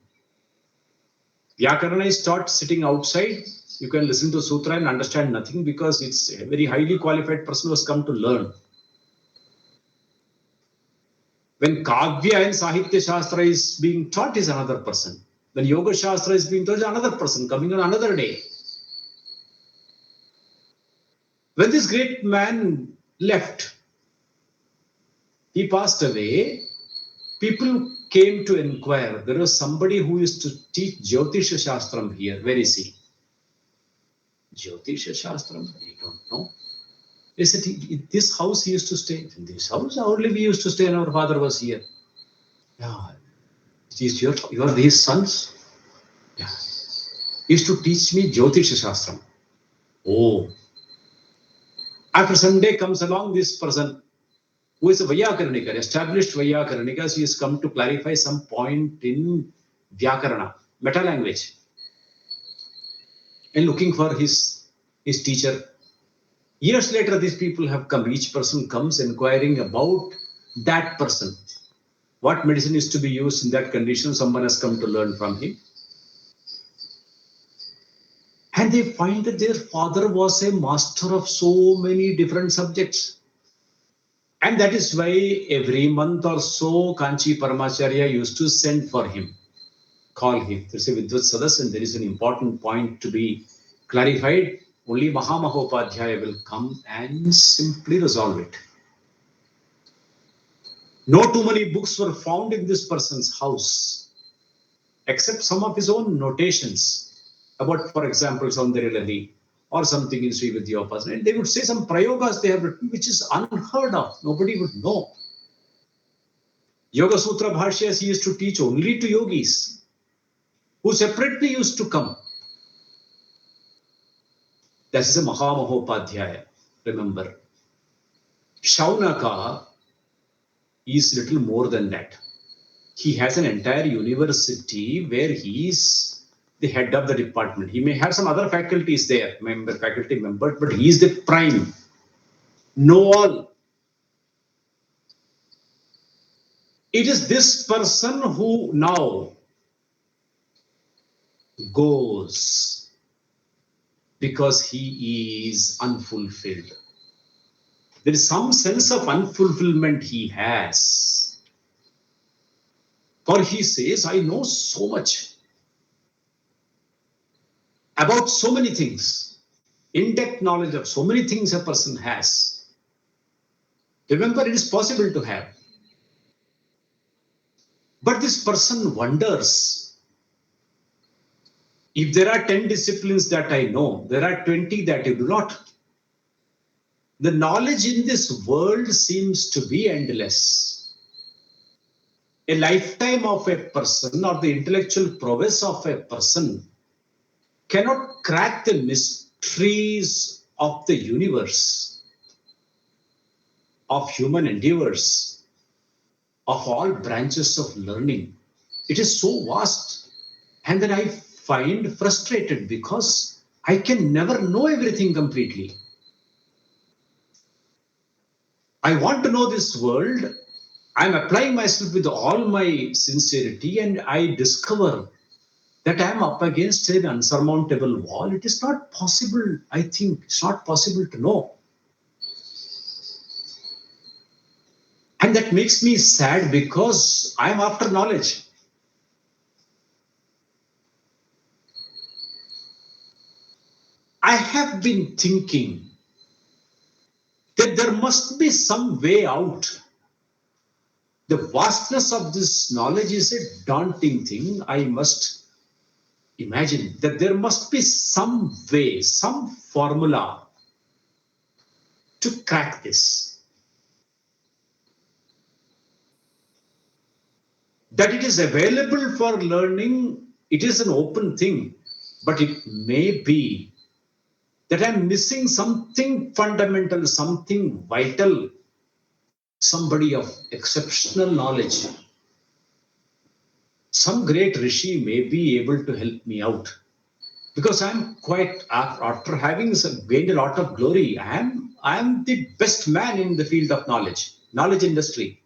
Vyakarana is taught sitting outside. You can listen to Sutra and understand nothing because it's a very highly qualified person who has come to learn. When Kavya and Sahitya Shastra is being taught is another person. When Yoga Shastra is being taught is another person coming on another day. When this great man left, he passed away, people came to inquire. There was somebody who used to teach Jyotisha Shastram here. Where is he? Jyotisha Shastram? I don't know. They said, in this house he used to stay. In this house only we used to stay and our father was here. Yeah. You are his sons? Yeah. He used to teach me Jyotisha Shastram. Oh. After some day comes along this person who is a Vyakarnika, established Vyakarnika. So he has come to clarify some point in Vyakarana, meta language. And looking for his teacher. Years later, these people have come. Each person comes inquiring about that person. What medicine is to be used in that condition, someone has come to learn from him. And they find that their father was a master of so many different subjects. And that is why every month or so, Kanchi Paramacharya used to send for him, call him. There's a Vidvat Sadas, and there is an important point to be clarified. Only Mahamahopadhyaya will come and simply resolve it. No too many books were found in this person's house, except some of his own notations about, for example, Saundarya or something in Sri Vidya Upasana. And they would say some prayogas they have written, which is unheard of. Nobody would know. Yoga Sutra Bhashyas he used to teach only to yogis who separately used to come. That is a Mahamahopadhyaya. Remember, Shaunaka is little more than that. He has an entire university where he is the head of the department. He may have some other faculties there, faculty members, but he is the prime. Know all. It is this person who now goes because he is unfulfilled. There is some sense of unfulfillment he has. For he says, I know so much about so many things. In-depth knowledge of so many things a person has. Remember, it is possible to have. But this person wonders, if there are 10 disciplines that I know, there are 20 that I do not. The knowledge in this world seems to be endless. A lifetime of a person or the intellectual prowess of a person cannot crack the mysteries of the universe, of human endeavors, of all branches of learning. It is so vast. And then I find frustrated because I can never know everything completely. I want to know this world. I'm applying myself with all my sincerity, and I discover that I'm up against an unsurmountable wall. It is not possible, I think, it's not possible to know. And that makes me sad because I'm after knowledge. I have been thinking that there must be some way out. The vastness of this knowledge is a daunting thing. I must imagine that there must be some way, some formula to crack this. That it is available for learning, it is an open thing, but it may be that I'm missing something fundamental, something vital, somebody of exceptional knowledge. Some great rishi may be able to help me out because I'm quite, after having gained a lot of glory, I am the best man in the field of knowledge industry.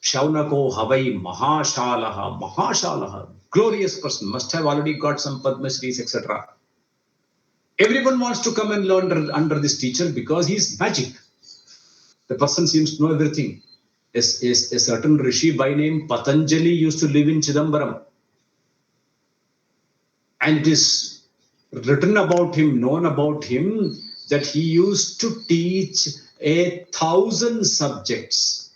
Shaunako Havai Mahashalaha, glorious person, must have already got some Padma Shris, etc. Everyone wants to come and learn under this teacher because he's magic. The person seems to know everything. A certain rishi by name Patanjali used to live in Chidambaram. And it is written about him, known about him, that he used to teach 1,000 subjects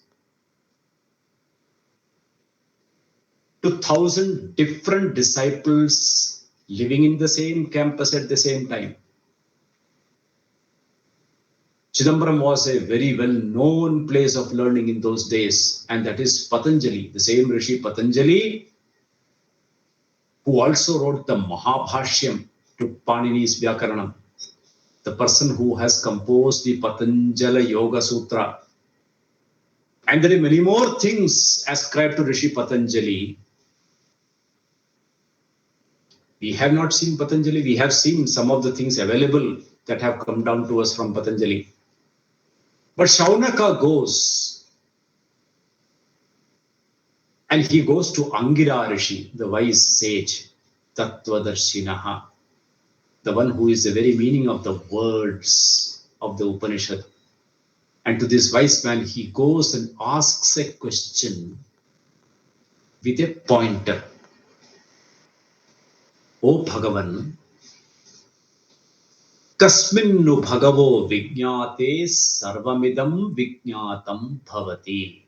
to 1,000 different disciples living in the same campus at the same time. Chidambaram was a very well-known place of learning in those days, and that is Patanjali, the same Rishi Patanjali, who also wrote the Mahabhashyam to Panini's Vyakaranam, the person who has composed the Patanjala Yoga Sutra. And there are many more things ascribed to Rishi Patanjali. We have not seen Patanjali, we have seen some of the things available that have come down to us from Patanjali. But Shaunaka goes, and he goes to Angira Rishi, the wise sage, Tattvadarshinaha, the one who is the very meaning of the words of the Upanishad. And to this wise man, he goes and asks a question with a pointer. O Bhagavan, Kasminnu Bhagavo Vijñate Sarvamidam Vijñatam Bhavati.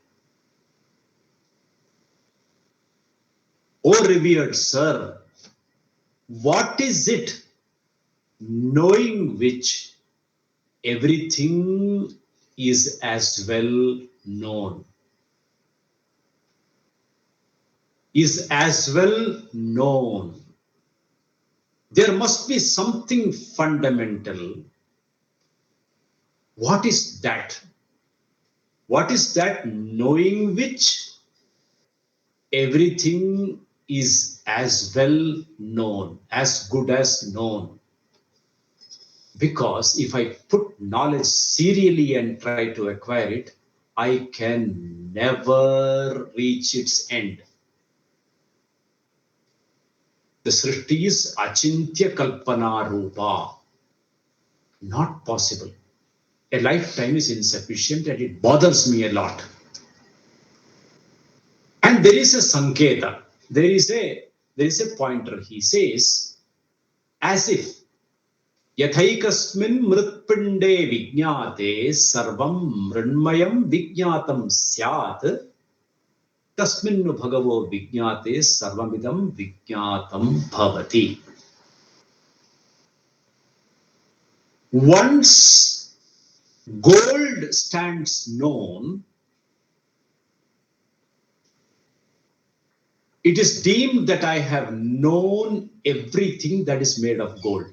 O revered sir, what is it knowing which everything is as well known? Is as well known. There must be something fundamental. What is that? What is that knowing which everything is as well known, as good as known? Because if I put knowledge serially and try to acquire it, I can never reach its end. The Srishti is Achintya Kalpana Rupa. Not possible. A lifetime is insufficient and it bothers me a lot. And there is a Sanketa. There is a pointer. He says, as if Yathaikasmin Mritpinde Vijñate Sarvam Mrinmayam Vijñatam Syat Tasminnu Bhagavo Vijñate Sarvamidam Vijñatam Bhavati. Once gold stands known, it is deemed that I have known everything that is made of gold.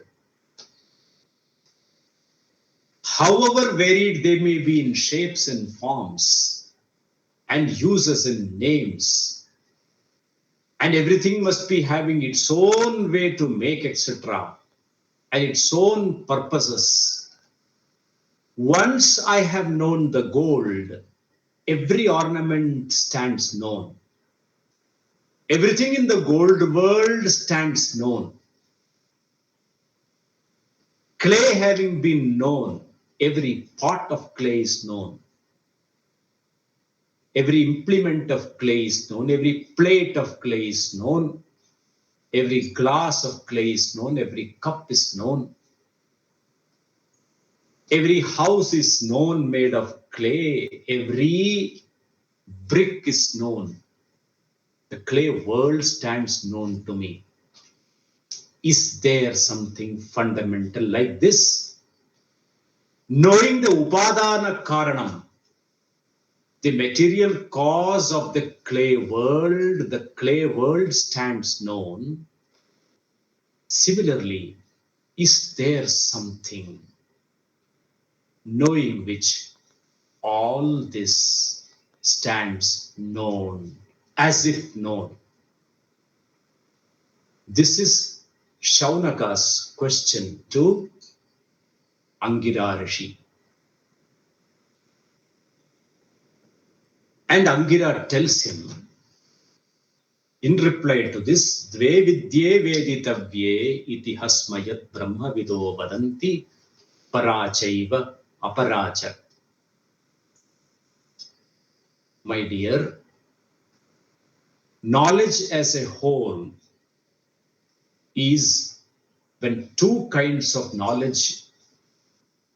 However varied they may be in shapes and forms and uses and names, and everything must be having its own way to make, etc., and its own purposes. Once I have known the gold, every ornament stands known. Everything in the gold world stands known. Clay having been known, every pot of clay is known. Every implement of clay is known. Every plate of clay is known. Every glass of clay is known. Every cup is known. Every house is known made of clay. Every brick is known. The clay world stands known to me. Is there something fundamental like this? Knowing the Upadana Karanam, the material cause of the clay world stands known. Similarly, is there something knowing which all this stands known, as if known? This is Shaunaka's question to Angira Rishi. And Angira tells him, in reply to this, Dve vidye veditavye iti hasmayat brahma vido vadanti parachaiva aparacha. My dear, knowledge as a whole is when two kinds of knowledge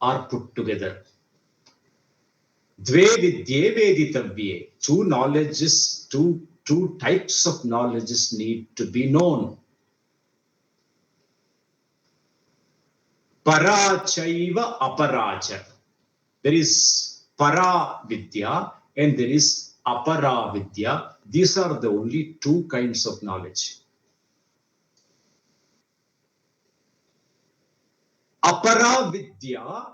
are put together. Dve vidye veditavye. Two knowledges, two types of knowledges need to be known. Parachaiva aparacha. There is para vidya and there is apara vidya. These are the only two kinds of knowledge. Apara vidya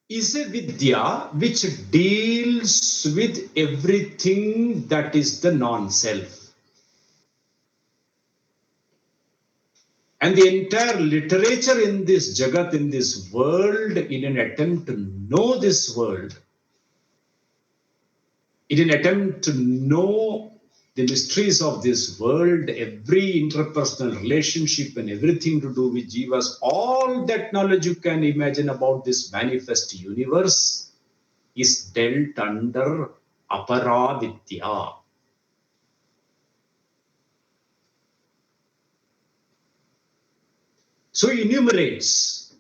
is a vidya which deals with everything that is the non-self. And the entire literature in this Jagat, in this world, in an attempt to know this world, in an attempt to know the mysteries of this world, every interpersonal relationship and everything to do with jivas, all that knowledge you can imagine about this manifest universe is dealt under aparavidya. So he enumerates,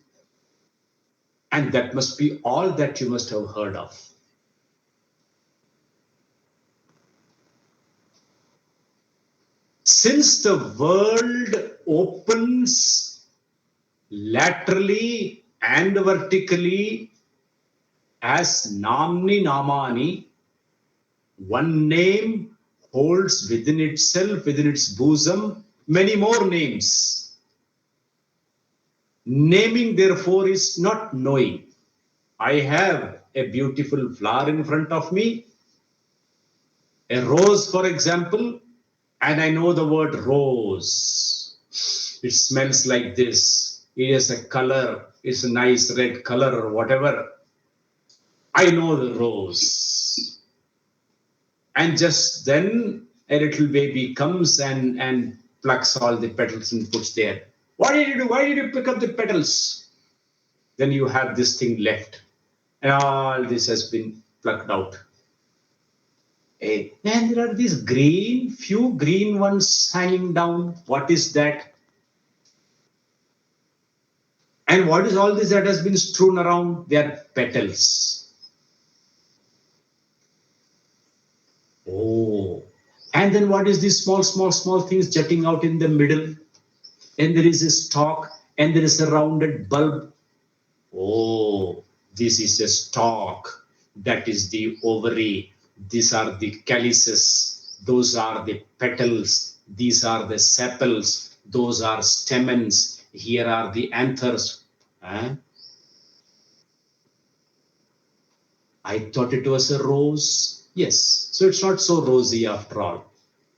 and that must be all that you must have heard of. Since the world opens laterally and vertically as namni namani, one name holds within itself, within its bosom, many more names. Naming, therefore, is not knowing. I have a beautiful flower in front of me, a rose, for example, and I know the word rose. It smells like this. It has a color. It's a nice red color or whatever. I know the rose. And just then a little baby comes and plucks all the petals and puts there. What did you do? Why did you pick up the petals? Then you have this thing left. And all this has been plucked out. And there are these few green ones hanging down. What is that? And what is all this that has been strewn around? They are petals. Oh. And then what is these small things jutting out in the middle? And there is a stalk and there is a rounded bulb. Oh, this is a stalk. That is the ovary. These are the calyces. Those are the petals. These are the sepals. Those are stamens. Here are the anthers. Huh? I thought it was a rose. Yes. So it's not so rosy after all.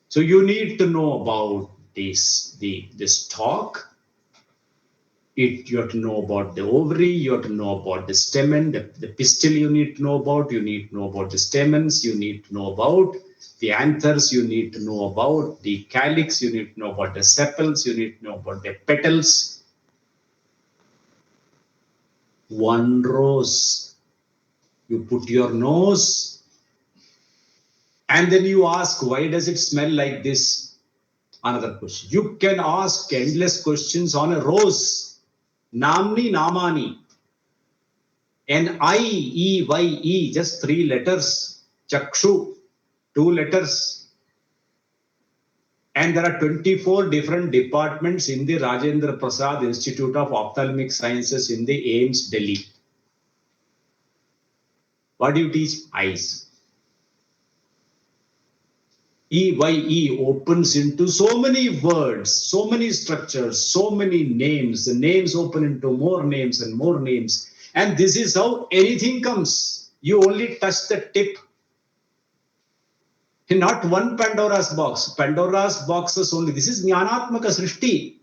So you need to know about this stalk. You have to know about the ovary, you have to know about the stamen, the pistil you need to know about, you need to know about the stamens, you need to know about the anthers, you need to know about the calyx, you need to know about the sepals, you need to know about the petals. One rose. You put your nose and then you ask, why does it smell like this? Another question. You can ask endless questions on a rose. Namni namani. N-I-E-Y-E, just 3 letters. Chakshu, 2 letters. And there are 24 different departments in the Rajendra Prasad Institute of Ophthalmic Sciences in the AIIMS, Delhi. What do you teach? Eyes. EYE opens into so many words, so many structures, so many names. The names open into more names and more names. And this is how anything comes. You only touch the tip. Not one Pandora's box. Pandora's boxes only. This is Jnanatmaka Srishti.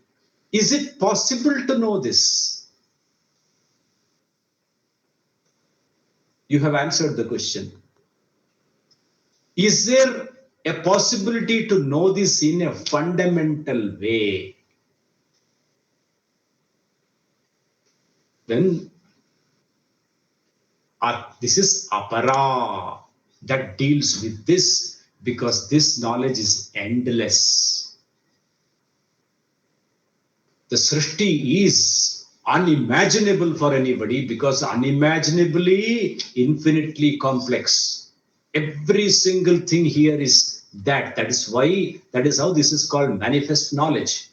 Is it possible to know this? You have answered the question. Is there a possibility to know this in a fundamental way? Then this is apara that deals with this, because this knowledge is endless. The Srishti is unimaginable for anybody because unimaginably infinitely complex. Every single thing here is that. That is why, that is how this is called manifest knowledge.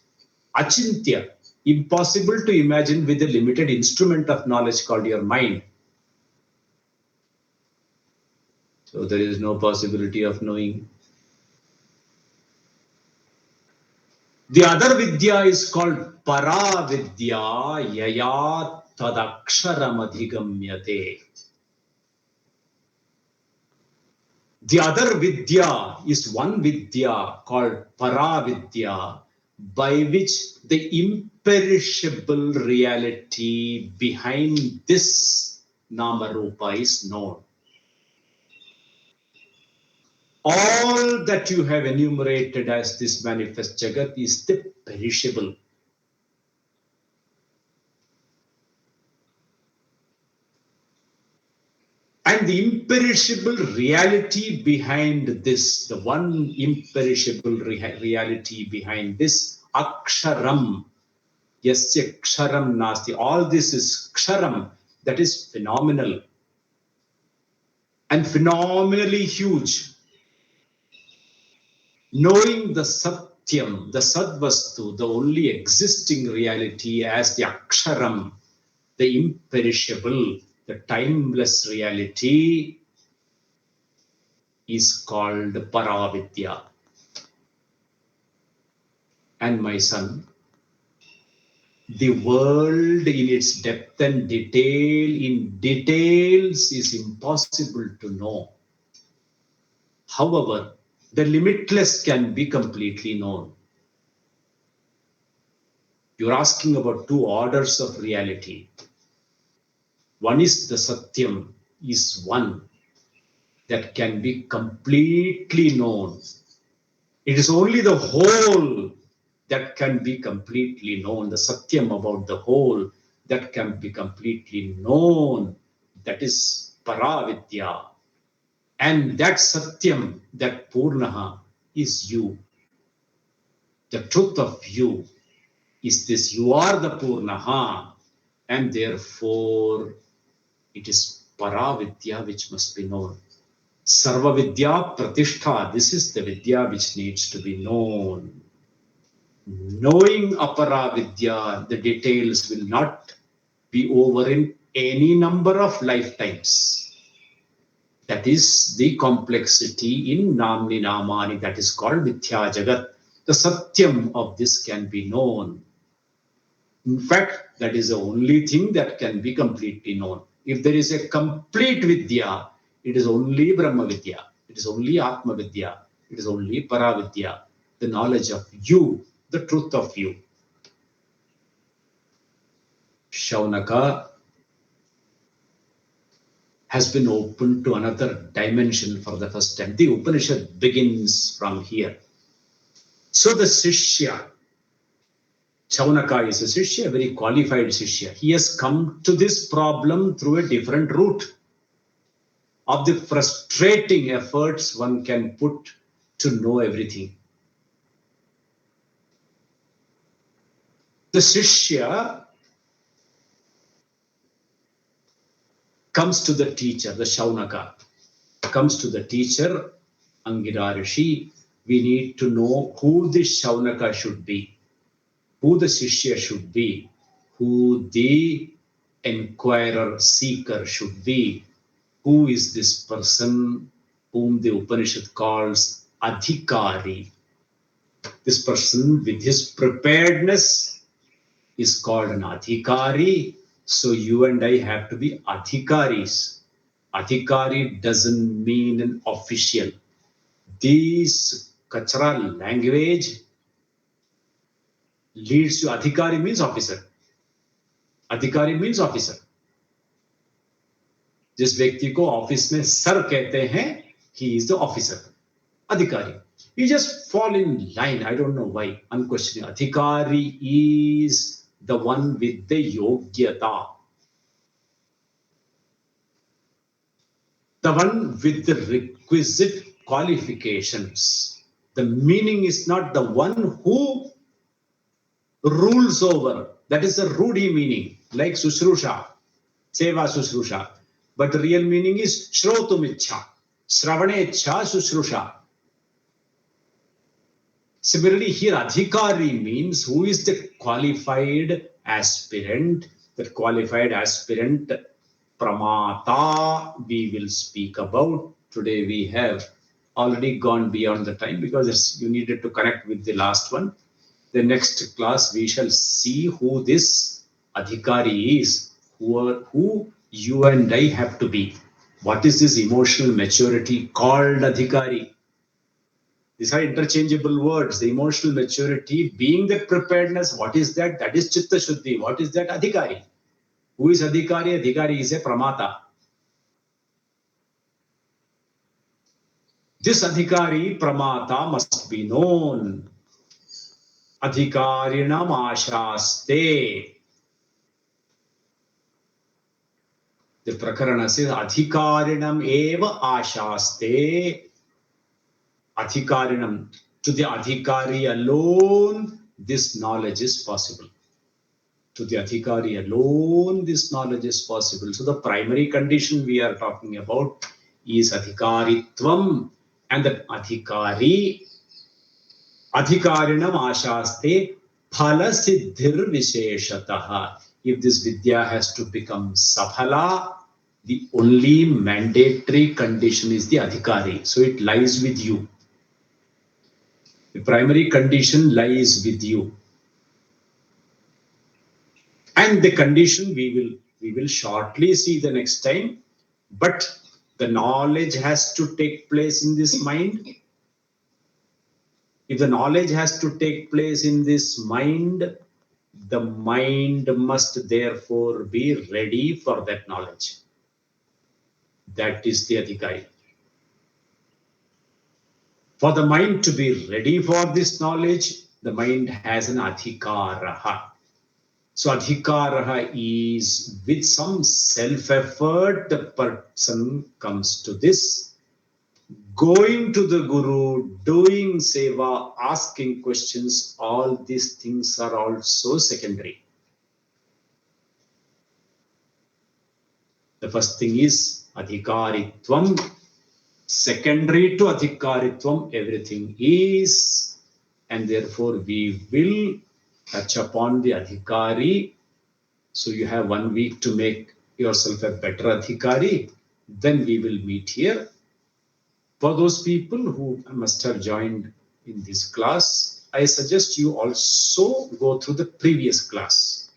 Achintya, impossible to imagine with a limited instrument of knowledge called your mind. So there is no possibility of knowing. The other vidya is called para vidya, yaya tadaksharam adhigamyate. The other vidya is one vidya called para vidya, by which the imperishable reality behind this nama rupa is known. All that you have enumerated as this manifest jagat is the perishable. And the imperishable reality behind this, the one imperishable reality behind this, aksharam, yasya ksharam nasti, all this is ksharam, that is phenomenal and phenomenally huge. Knowing the satyam, the sadvastu, the only existing reality as the aksharam, the imperishable, the timeless reality, is called Paravidya. And my son, the world in its depth and detail, in details, is impossible to know. However, the limitless can be completely known. You're asking about two orders of reality. One is the Satyam, is one that can be completely known. It is only the whole that can be completely known, the Satyam about the whole that can be completely known. That is Paravidya. And that Satyam, that Purnaha, is you. The truth of you is this. You are the Purnaha, and therefore it is Paravidya which must be known. Sarva Vidya Pratishtha, this is the Vidya which needs to be known. Knowing Apara Vidya, the details will not be over in any number of lifetimes. That is the complexity in Namni Namani, that is called Mithya Jagat. The Satyam of this can be known. In fact, that is the only thing that can be completely known. If there is a complete Vidya, it is only Brahma Vidya, it is only Atma Vidya, it is only Paravidya, the knowledge of you, the truth of you. Shaunaka has been opened to another dimension for the first time. The Upanishad begins from here. So the Sishya, Chaunaka is a Sishya, a very qualified Sishya. He has come to this problem through a different route of the frustrating efforts one can put to know everything. The Sishya comes to the teacher, the Shaunaka, comes to the teacher, Angira Rishi. We need to know who this Shaunaka should be, who the Sishya should be, who the inquirer, seeker should be. Who is this person whom the Upanishad calls Adhikari? This person with his preparedness is called an Adhikari. So you and I have to be Adhikaris. Adhikari doesn't mean an official. This Kachra language leads to Adhikari means officer. Adhikari means officer. जिस व्यक्ति को office में sir कहते हैं, he is the officer. Adhikari. You just fall in line. I don't know why. Unquestioning. Adhikari is the one with the Yogyata. The one with the requisite qualifications. The meaning is not the one who rules over. That is a rudi meaning, like Sushrusha, Seva Sushrusha. But the real meaning is Shrotumicha, Sravanecha Sushrusha. Similarly, here Adhikari means who is the qualified aspirant. That qualified aspirant, Pramata, we will speak about. Today we have already gone beyond the time because you needed to connect with the last one. The next class we shall see who this Adhikari is, who you and I have to be. What is this emotional maturity called Adhikari? These are interchangeable words. The emotional maturity being the preparedness. What is that? That is Chitta Shuddhi. What is that? Adhikari. Who is Adhikari? Adhikari is a Pramata. This Adhikari, Pramata, must be known. Adhikarinam ashaste. The Prakarana says Adhikarinam eva ashaste. Adhikarinam. To the Adhikari alone, this knowledge is possible. To the Adhikari alone, this knowledge is possible. So the primary condition we are talking about is Adhikaritvam, and that Adhikari, Adhikarinam ashaste phala siddhir visheshataha. If this Vidya has to become Saphala, the only mandatory condition is the Adhikari. So it lies with you. The primary condition lies with you. And the condition we will shortly see the next time. But the knowledge has to take place in this mind. If the knowledge has to take place in this mind, the mind must therefore be ready for that knowledge. That is the Adhikari. For the mind to be ready for this knowledge, the mind has an Adhikaraha. So Adhikaraha is with some self-effort, the person comes to this. Going to the Guru, doing seva, asking questions, all these things are also secondary. The first thing is Adhikaritvam. Secondary to Adhikaritvam, everything is, and therefore we will touch upon the Adhikari. So you have 1 week to make yourself a better Adhikari. Then we will meet here. For those people who must have joined in this class, I suggest you also go through the previous class.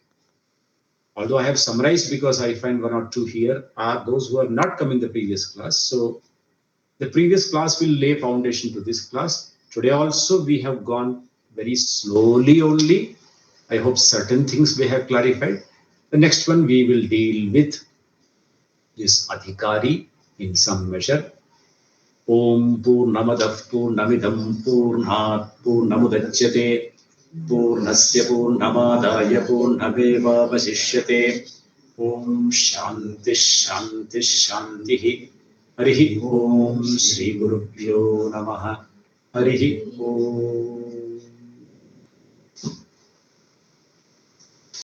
Although I have summarized because I find 1 or 2 here are those who have not come in the previous class. So the previous class will lay foundation to this class. Today also we have gone very slowly only. I hope certain things we have clarified. The next one we will deal with this Adhikari in some measure. Om Purnamadah Purnamidam Purnat Purnamudachyate Purnasya Purnamadaya Purnameva Vasishyate. Om Shanti Shanti Shanti. Harihi Om Shri Gurubhyo Namaha. Harihi Om.